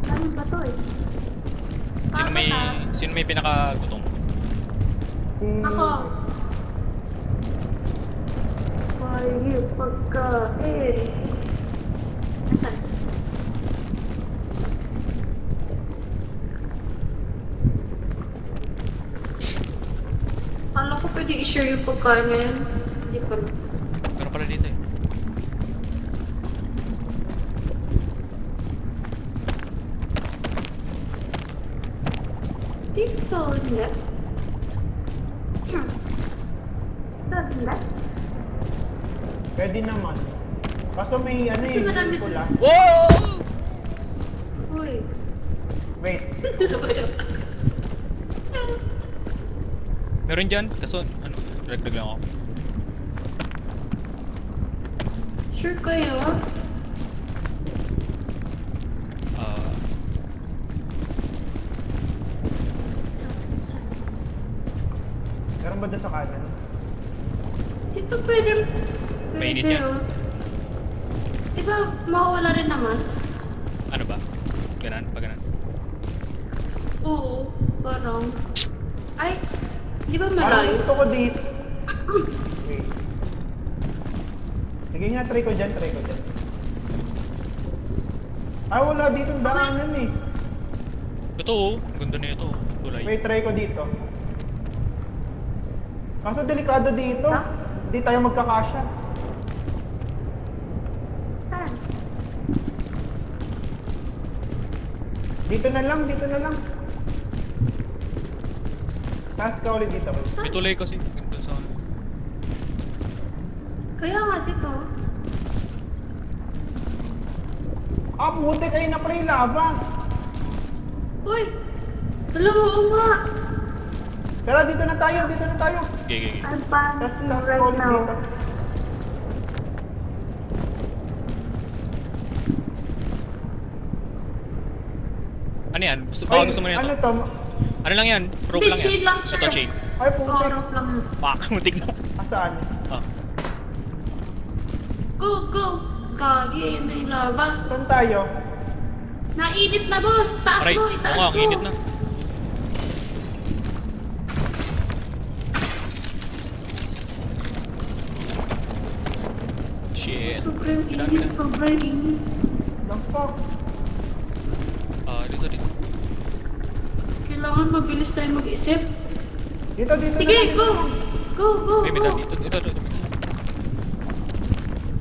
Ano ba to eh? Sino may pinakagutom? Ako. May pagkain. Nasaan? Kala ko pwede i-share yung pagkain na yan. Hindi pala. Meron pala dito eh. Dito, hindi. Tanda. Pwede naman. Kaso may ano Kasi marami yung pula. Wow! Uy. Wait. Sabay ako. Meron dyan, kaso ano, drag lang ako. Sure kayo? Ah, Meron ba doon sa kanan? Dito pwede. Mainit Pwede yan. oh. Diba mawawala rin naman? ano ba? Ganan, pag ganan. Oo. Parang. Ay. Di ba Parang malayo? gusto ko dito. Wait. Sige nga, try ko dyan. Ah, wala dito daanan eh. Ito oh, ang ganda na ito. Tulay. Wait, try ko dito. Kaso delikado dito. Hindi tayo magkakasya. Saan? Dito na lang. Taas ka ulit dito. May tulay kasi. Ganda sa ano. Kaya nga dito. Ah, puti kayo na pre, lava. Uy! Alam mo, oo nga! Tara, dito na tayo. Gigi. I'm fine Tapos taas ka right ulit now. dito. Ano yan? Baka gusto mo Ano nito? to? Ano lang yan? Rope Hindi, lang chain yan. lang, Ito chain. chain. Ay, Oo, puti. rope lang. Pak, mutik na. Asaan? Ah. Go, go! Kagi, may laban. Saan tayo? Nainit na, boss! Taas Aray, mo, oo itaas nga, mo! ang init na. Shit. Sobrang Kailangan init, na. sobrang init. The fuck? Ah, dito. Kailangan mabilis tayo mag-isip. Dito. Sige, go! Go, go, May go! medal dito. Ito.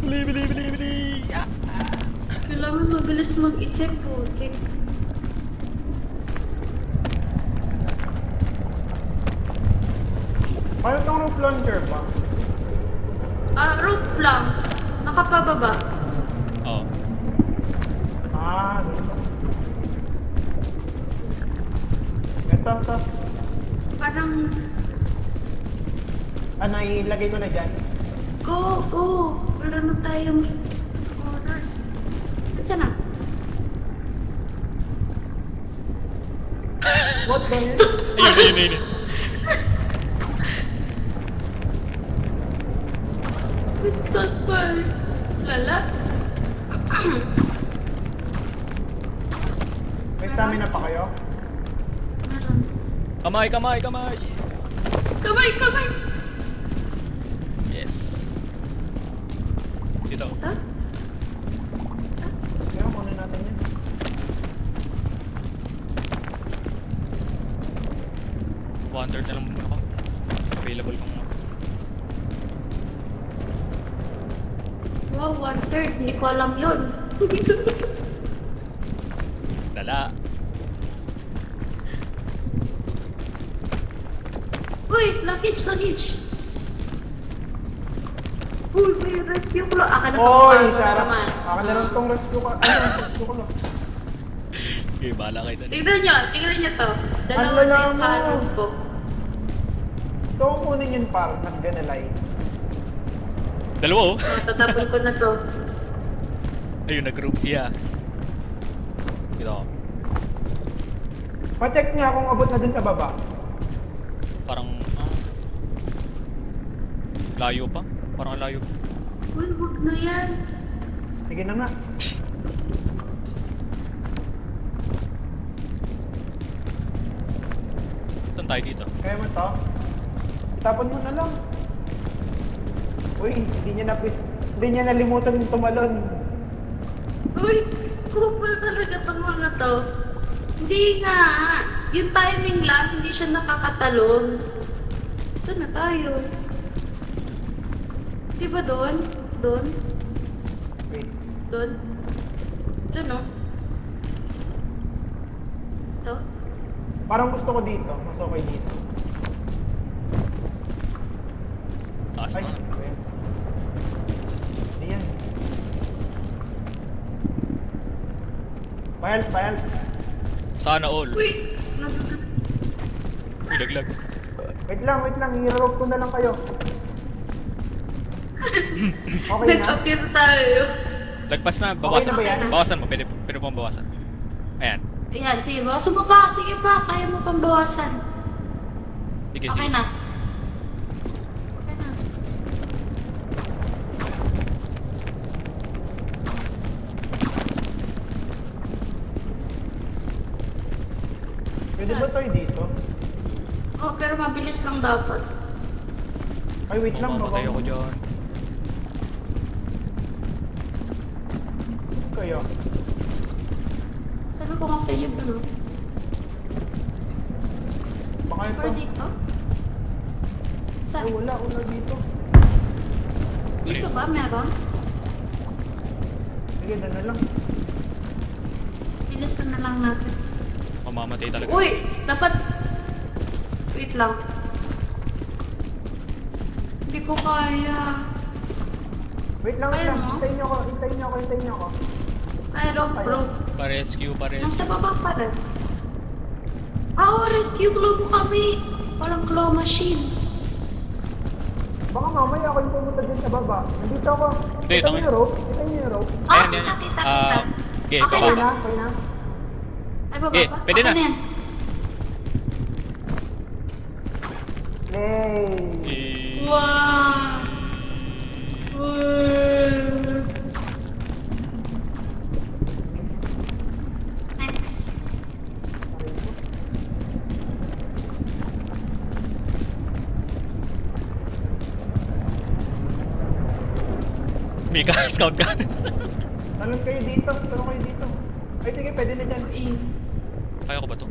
Bili. Ah. Kailangan mabilis mag-isip po. Okay. Paano tong rope launcher ba? Rope lang. Nakapababa. Oo. Ah, dito. Ito. Parang... Ano, ilagay ko na dyan. Go, go! Wala na tayong oras. Saan na? What the hell? Ayun. Miss that part. Lala. May stamina pa kayo? Meron. Kamay. Kamay! Yes. Dito. Ito? Kaya kunin natin yan. One-third na lang muna ako. Available kung Wow, 1/3. Hindi ko alam yun. lala. Uy, luggage! Uy, may rescue ko. Aka na Oy, pang Sarah. naman. Akin na lang tong rescue ko. Ano, rescue ko lang. Okay, bahala kayo dun. Tignan nyo to. Dalawa Ang na lala yung mo. karon ko. So, kunin yun par, nag-ganalay. Dalawa oh. So, tatapon ko na to. Ayun, nag-group siya. Dito. Pa-check nga kung abot na dun sa baba. Parang, layo pa. Parang layo pa. Uy, wag na yan. Sige na nga. Saan tayo dito? Kaya mo to? Itapon mo na lang. Uy, hindi niya nalimutan yung tumalon. Uy, kupal talaga tong mga to. Hindi nga. Yung timing lang, hindi siya nakakatalon. Saan na tayo? Di ba doon? Doon? Wait. Doon? Doon, no? Ito? Parang gusto ko dito. Mas okay dito. Taas Ay, na. wait. Hindi yan. Pahel. Sana all. Uy! Nadudulas. Ilaglag. Wait lang. I-rope ko na lang kayo. Okay na? Nag-appear tayo. Lagpas na, bawasan Okay na ba yan? Bawasan mo, pwede pong bawasan. Ayan. Ayan, sige, bawasan mo pa. Sige pa, kaya mo pang bawasan. Sige, Okay sige. na. Okay na. Pwede ba tayo dito? Oh, pero mabilis lang dapat. Ay, wait lang. Mamamatay ako dyan. Kayo. Sabi ko nga sa iyo, bro. Baka ito. Or dito? Ay, Saan? wala dito. Dito ba? Meron? Sige, doon na lang. Bilis na lang natin. Mamamatay talaga. Uy! Dapat... Wait lang. Hindi ko kaya. Wait lang. Kaya mo? Hintayin niyo ako. Ay, bro. Pa-rescue. Nasa baba pa rin. Rescue claw mo kami. Walang claw machine. Baka mamaya ako yung pumunta dyan sa baba. Nandito ako. Hindi, Kita tama. niyo yung rope? Kita niyo yung rope? Ayan, yan. Nakita. Okay, Okay Okay baba. na? Okay na? Ay, baba Eh, pa? pwede Okay na. yan. Yay! Wow! Next. Mika, scout gun. Talon kayo dito. Ay, sige, pwede na dyan. Kaya ko ba to?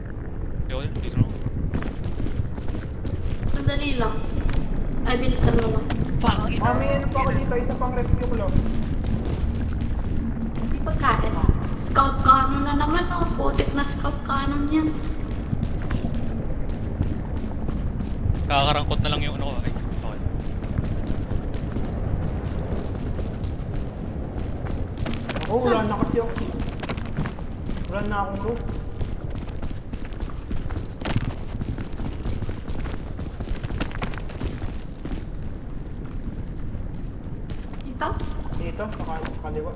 Kaya ko yun, dito na ako. Sandali lang. Ay, bilisan mo lang. May ano pa ako dito. Isa pang rescue claw. Hindi pagkain. Scout cannon na naman. Oh. Putik na scout cannon yan. Kakakarangkot na lang yung ano ko. Ay, okay. Oh, wala na kasi ako. Wala na akong rope. Dito? Dito, sa kaliwa.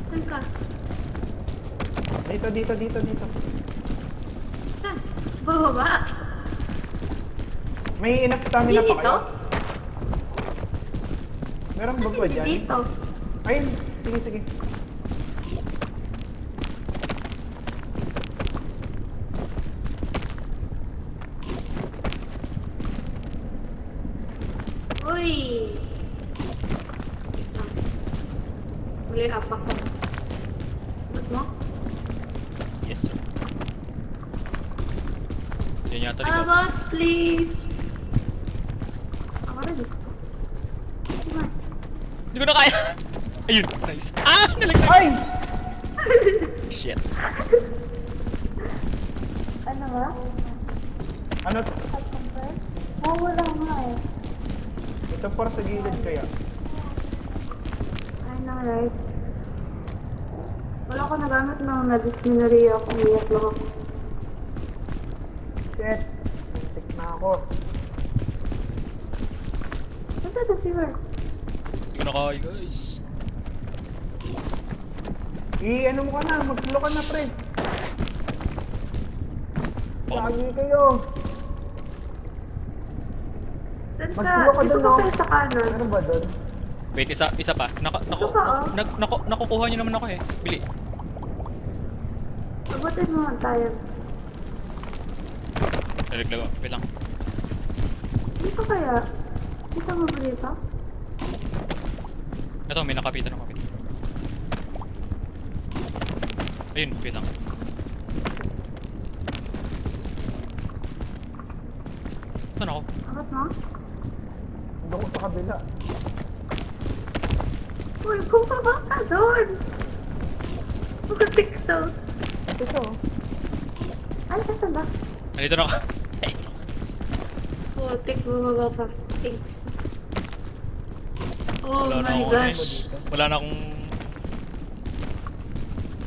Saan ka? Dito. Saan? Bababa? May enough stamina pa Dito? kayo? Meron ba ba dyan? Dito. Ayun, sige. Uy! Uli apa ko. Ba't mo? Yes, sir. Yan yata rin. About please. Ako rin. Diba? Hindi ko na kaya. Ayun, nice. Nalaglag. Ay! Shit. Ano ba? Ano? Oh, wala nga eh. Ito para sa gilid kaya. I know, right? Wala ko nagamit nung na-disminary ako. Iyak lang ako. Shit. Sick na ako. Saan tayo si Mark? Hindi ko na kaya, guys. Ano mo ka na, mag-slow ka na, pre. Baka Lagi kayo. Saan ka? Magtulo ka Dito dun, ka no? kayo sa kanan. Ano ba doon? Wait, isa pa. Ito pa, oh. Nakukuha niyo naman ako eh. Bili. Abutin mo tayo. Nalaglag ako. Wait lang. Dito kaya? Dito mo ba dito? Ito, may nakapitan ako. Wait. Ayun, wait lang. Saan ako? Akot mo? Doon ko sa kabila. Uy, bumaba ka doon! Putik to. Ito. Ay, saan ba? Nandito na ako. Ay. Putik, bumaba pa. Thanks. Oh Wala na my ako, gosh. Wala na akong...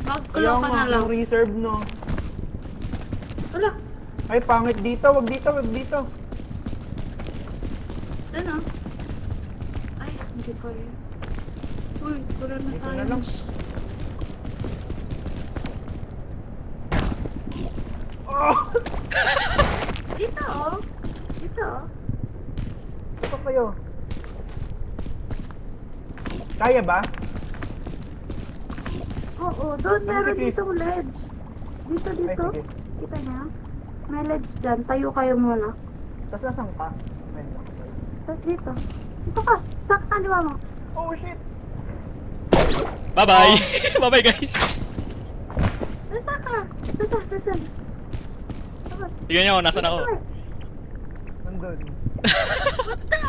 Mag-clock ka na lang. reserve, no? Wala. Ay, pangit dito. Wag dito, wag dito. Ano? Ay, hindi pa yun. Uy, wala na Dito tayo. na lang. Oh! Dito, oh. Dito, oh. Ito kayo. Kaya ba? Oo, doon meron sige. ditong ledge. Dito, Ay, dito. sige. Kita niya? May ledge dyan. Tayo kayo muna. Tapos nasaan ka? Ay, Tapos dito. Dito ka. Sa kaliwa mo. oh, shit! Bye-bye! Bye-bye guys! Nasa ka? Nasa. Tignan niyo, nasan ako? Nandun. Basta!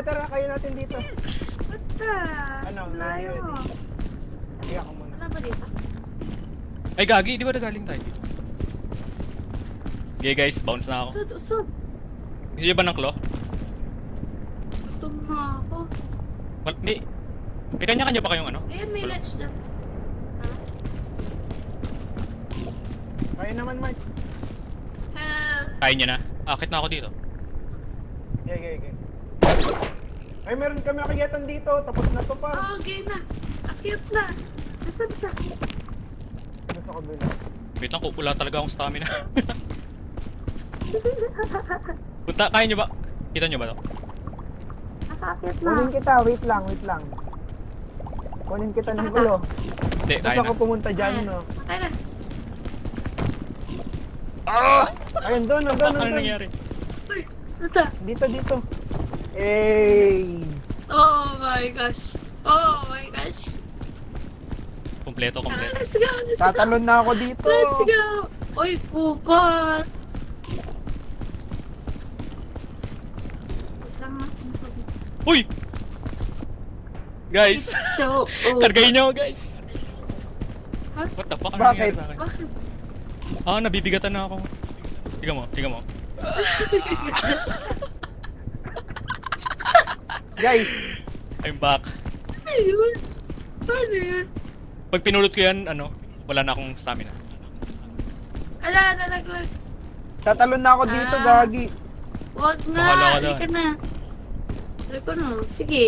Tara, kayo natin dito. Basta! Ano, Layo ready, mo. Sige ako muna. Wala ba dito? Ay gagi, di ba nagaling tayo dito? Okay guys, bounce na ako. Usod. Gusto niyo ba ng claw? Gutom na ako. May kanya-kanya ba kayong ano? Ayan, may Wala. ledge dyan. Kaya naman, Mark. Help! Kaya niya na. Akit na ako dito. Okay. Ay, meron kami akiyatan dito. Tapos na to pa. Oh, okay na. Akit na. Nasaan siya? Ano sa kabila? Wait lang, wala talaga akong stamina. Kaya niyo ba? Kita niyo ba to? Nakakit na. Kunin kita, wait lang. Kunin kita ng gulo. Hindi, Gusto kaya ko na. pumunta dyan, no? Kaya na. Ayun, doon. Ano nangyari? Uy, nata. Dito. Ey! Oh my gosh. Oh my gosh. Kompleto. Let's go. Tatalon na ako dito. Let's go. Uy, kupal. Uy! Guys! So, Kargahin niyo ako guys! Huh? What the fuck? Ano Bakit? nangyari sa akin? Bakit? Nabibigatan na ako. Tingnan mo. Guys, I'm back. Ano yun? Ano yun? Pag pinulot ko yan, wala na akong stamina. Ala, nalaglag. tatalon na ako dito, Ah. gagi. Wag Bahala ka nga, doon. halika na. Halika na, sige.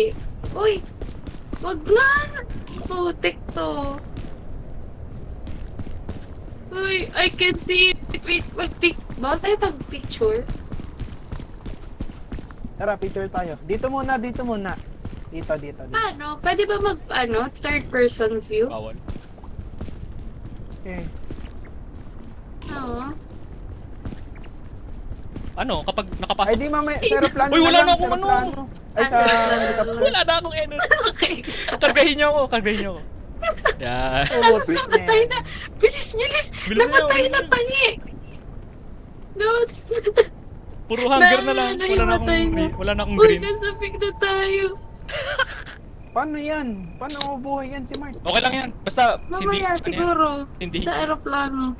Uy, wag na. Putik to. Uy, I can see it. Wait, mag-pic. Bawal tayo mag-picture. Tara, picture tayo. Dito muna. Dito. Paano? Pwede ba third person view? Bawal. Okay. Oo. Kapag nakapasok... Ay, di mamaya, sa aeroplano Uy, wala lang, na akong sa aeroplano. Ay, Ah, sa sa aeroplano. helicopter. Wala na akong energy. Okay. Kargahin niyo ako. Yan. Oh, sweet Namatay man. na. Bilis. Bilis Namatay niyo, na bilis. tangi. No. Puro hunger na lang. Wala na akong Uy, green. nasabik na tayo. Paano yan? Paano mabuhay yan si Mark? Okay lang yan. Basta, Mamaya siguro. Hindi. Sa aeroplano.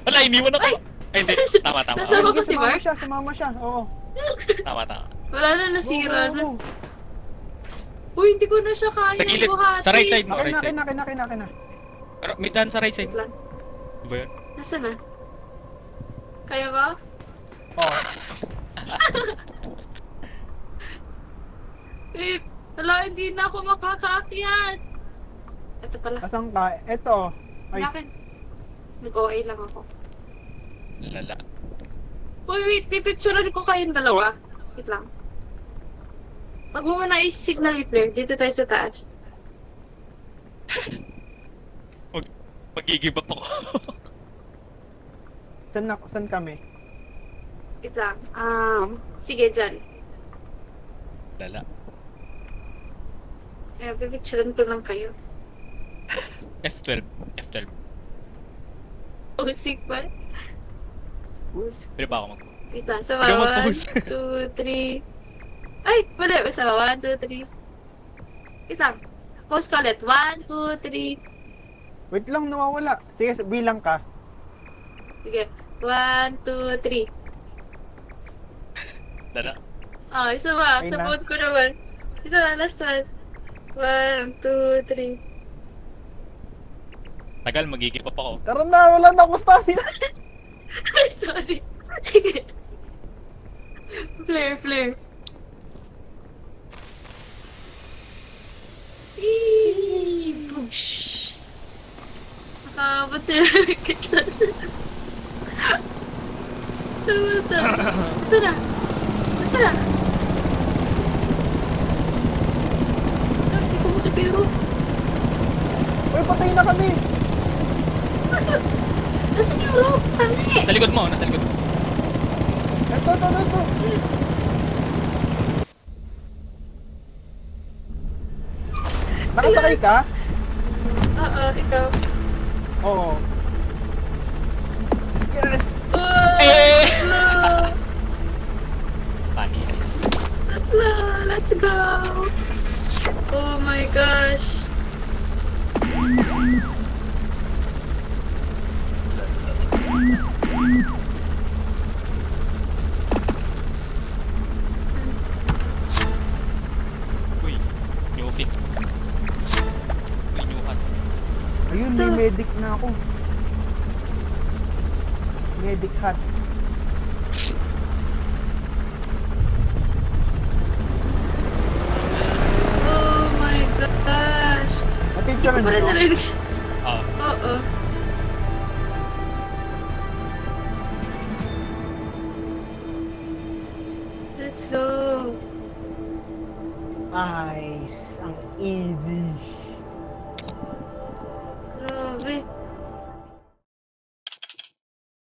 Wala, iniwan ako. Ay! Ay, hindi. Tama. Nasama ko si Sumama Mark? Sumama siya. Oo. Tama. Wala na, nasira Go, na. go, go. Uy, hindi ko na siya kaya Sa gilid. buhati. Sa right side mo. Akin Right side. na. Pero may daan sa right side. Wait lang. Di ba yun? Nasaan na? Kaya ba? Oo. Wait. Wala, hindi na ako makakaakyat. Ito pala. Asan ka? Eto. Ay. Akin. Nag-OA lang ako. Lala. Uy, wait. Pipicturean ko kayong dalawa. Wait lang. Pag mo muna i-signal i-flare, dito tayo sa taas. Mag-give up ako. Saan kami? Wait lang. Sige, dyan. Lala. Pipicturean ko lang kayo. F12. F12. Usik ba? Pwede ba ako mag... Wait lang. Sa Pwede mo 1, mag-pause. 2, 3. Ay, wala. Sa 1, 2, 3. Wait lang. Pause ko ulit. 1, 2, 3. Wait lang, nawawala. Sige, bilang ka. Sige. 1, 2, 3. Lala. Isa ba? Ayun Sa na. phone ko naman. Isa ba? Last one. 1, 2, 3. Tagal, mag-give up ako. Tara na, wala na ako stamina. Ay, sorry. Sige. Flare, flare. Eee, boosh. Nakabot sila. Tumata. Asa na? Asa na? Hindi ko makipiro. Uy, patay na kami. Nasaan yung rope? Tali! Nasa likod mo, nasa likod mo. Ito. Nakasakay ka? Oo, ikaw. Oo. Yes! Eh! No! Panis. No, let's go! Oh my gosh! Uy, new fit. Uy, new hat. Ayun, may medic na ako. Medic hat. Oh my gosh! Attention Hindi ko nyo. narinig. Ah, Oo. Let's go! Nice. Ang easy.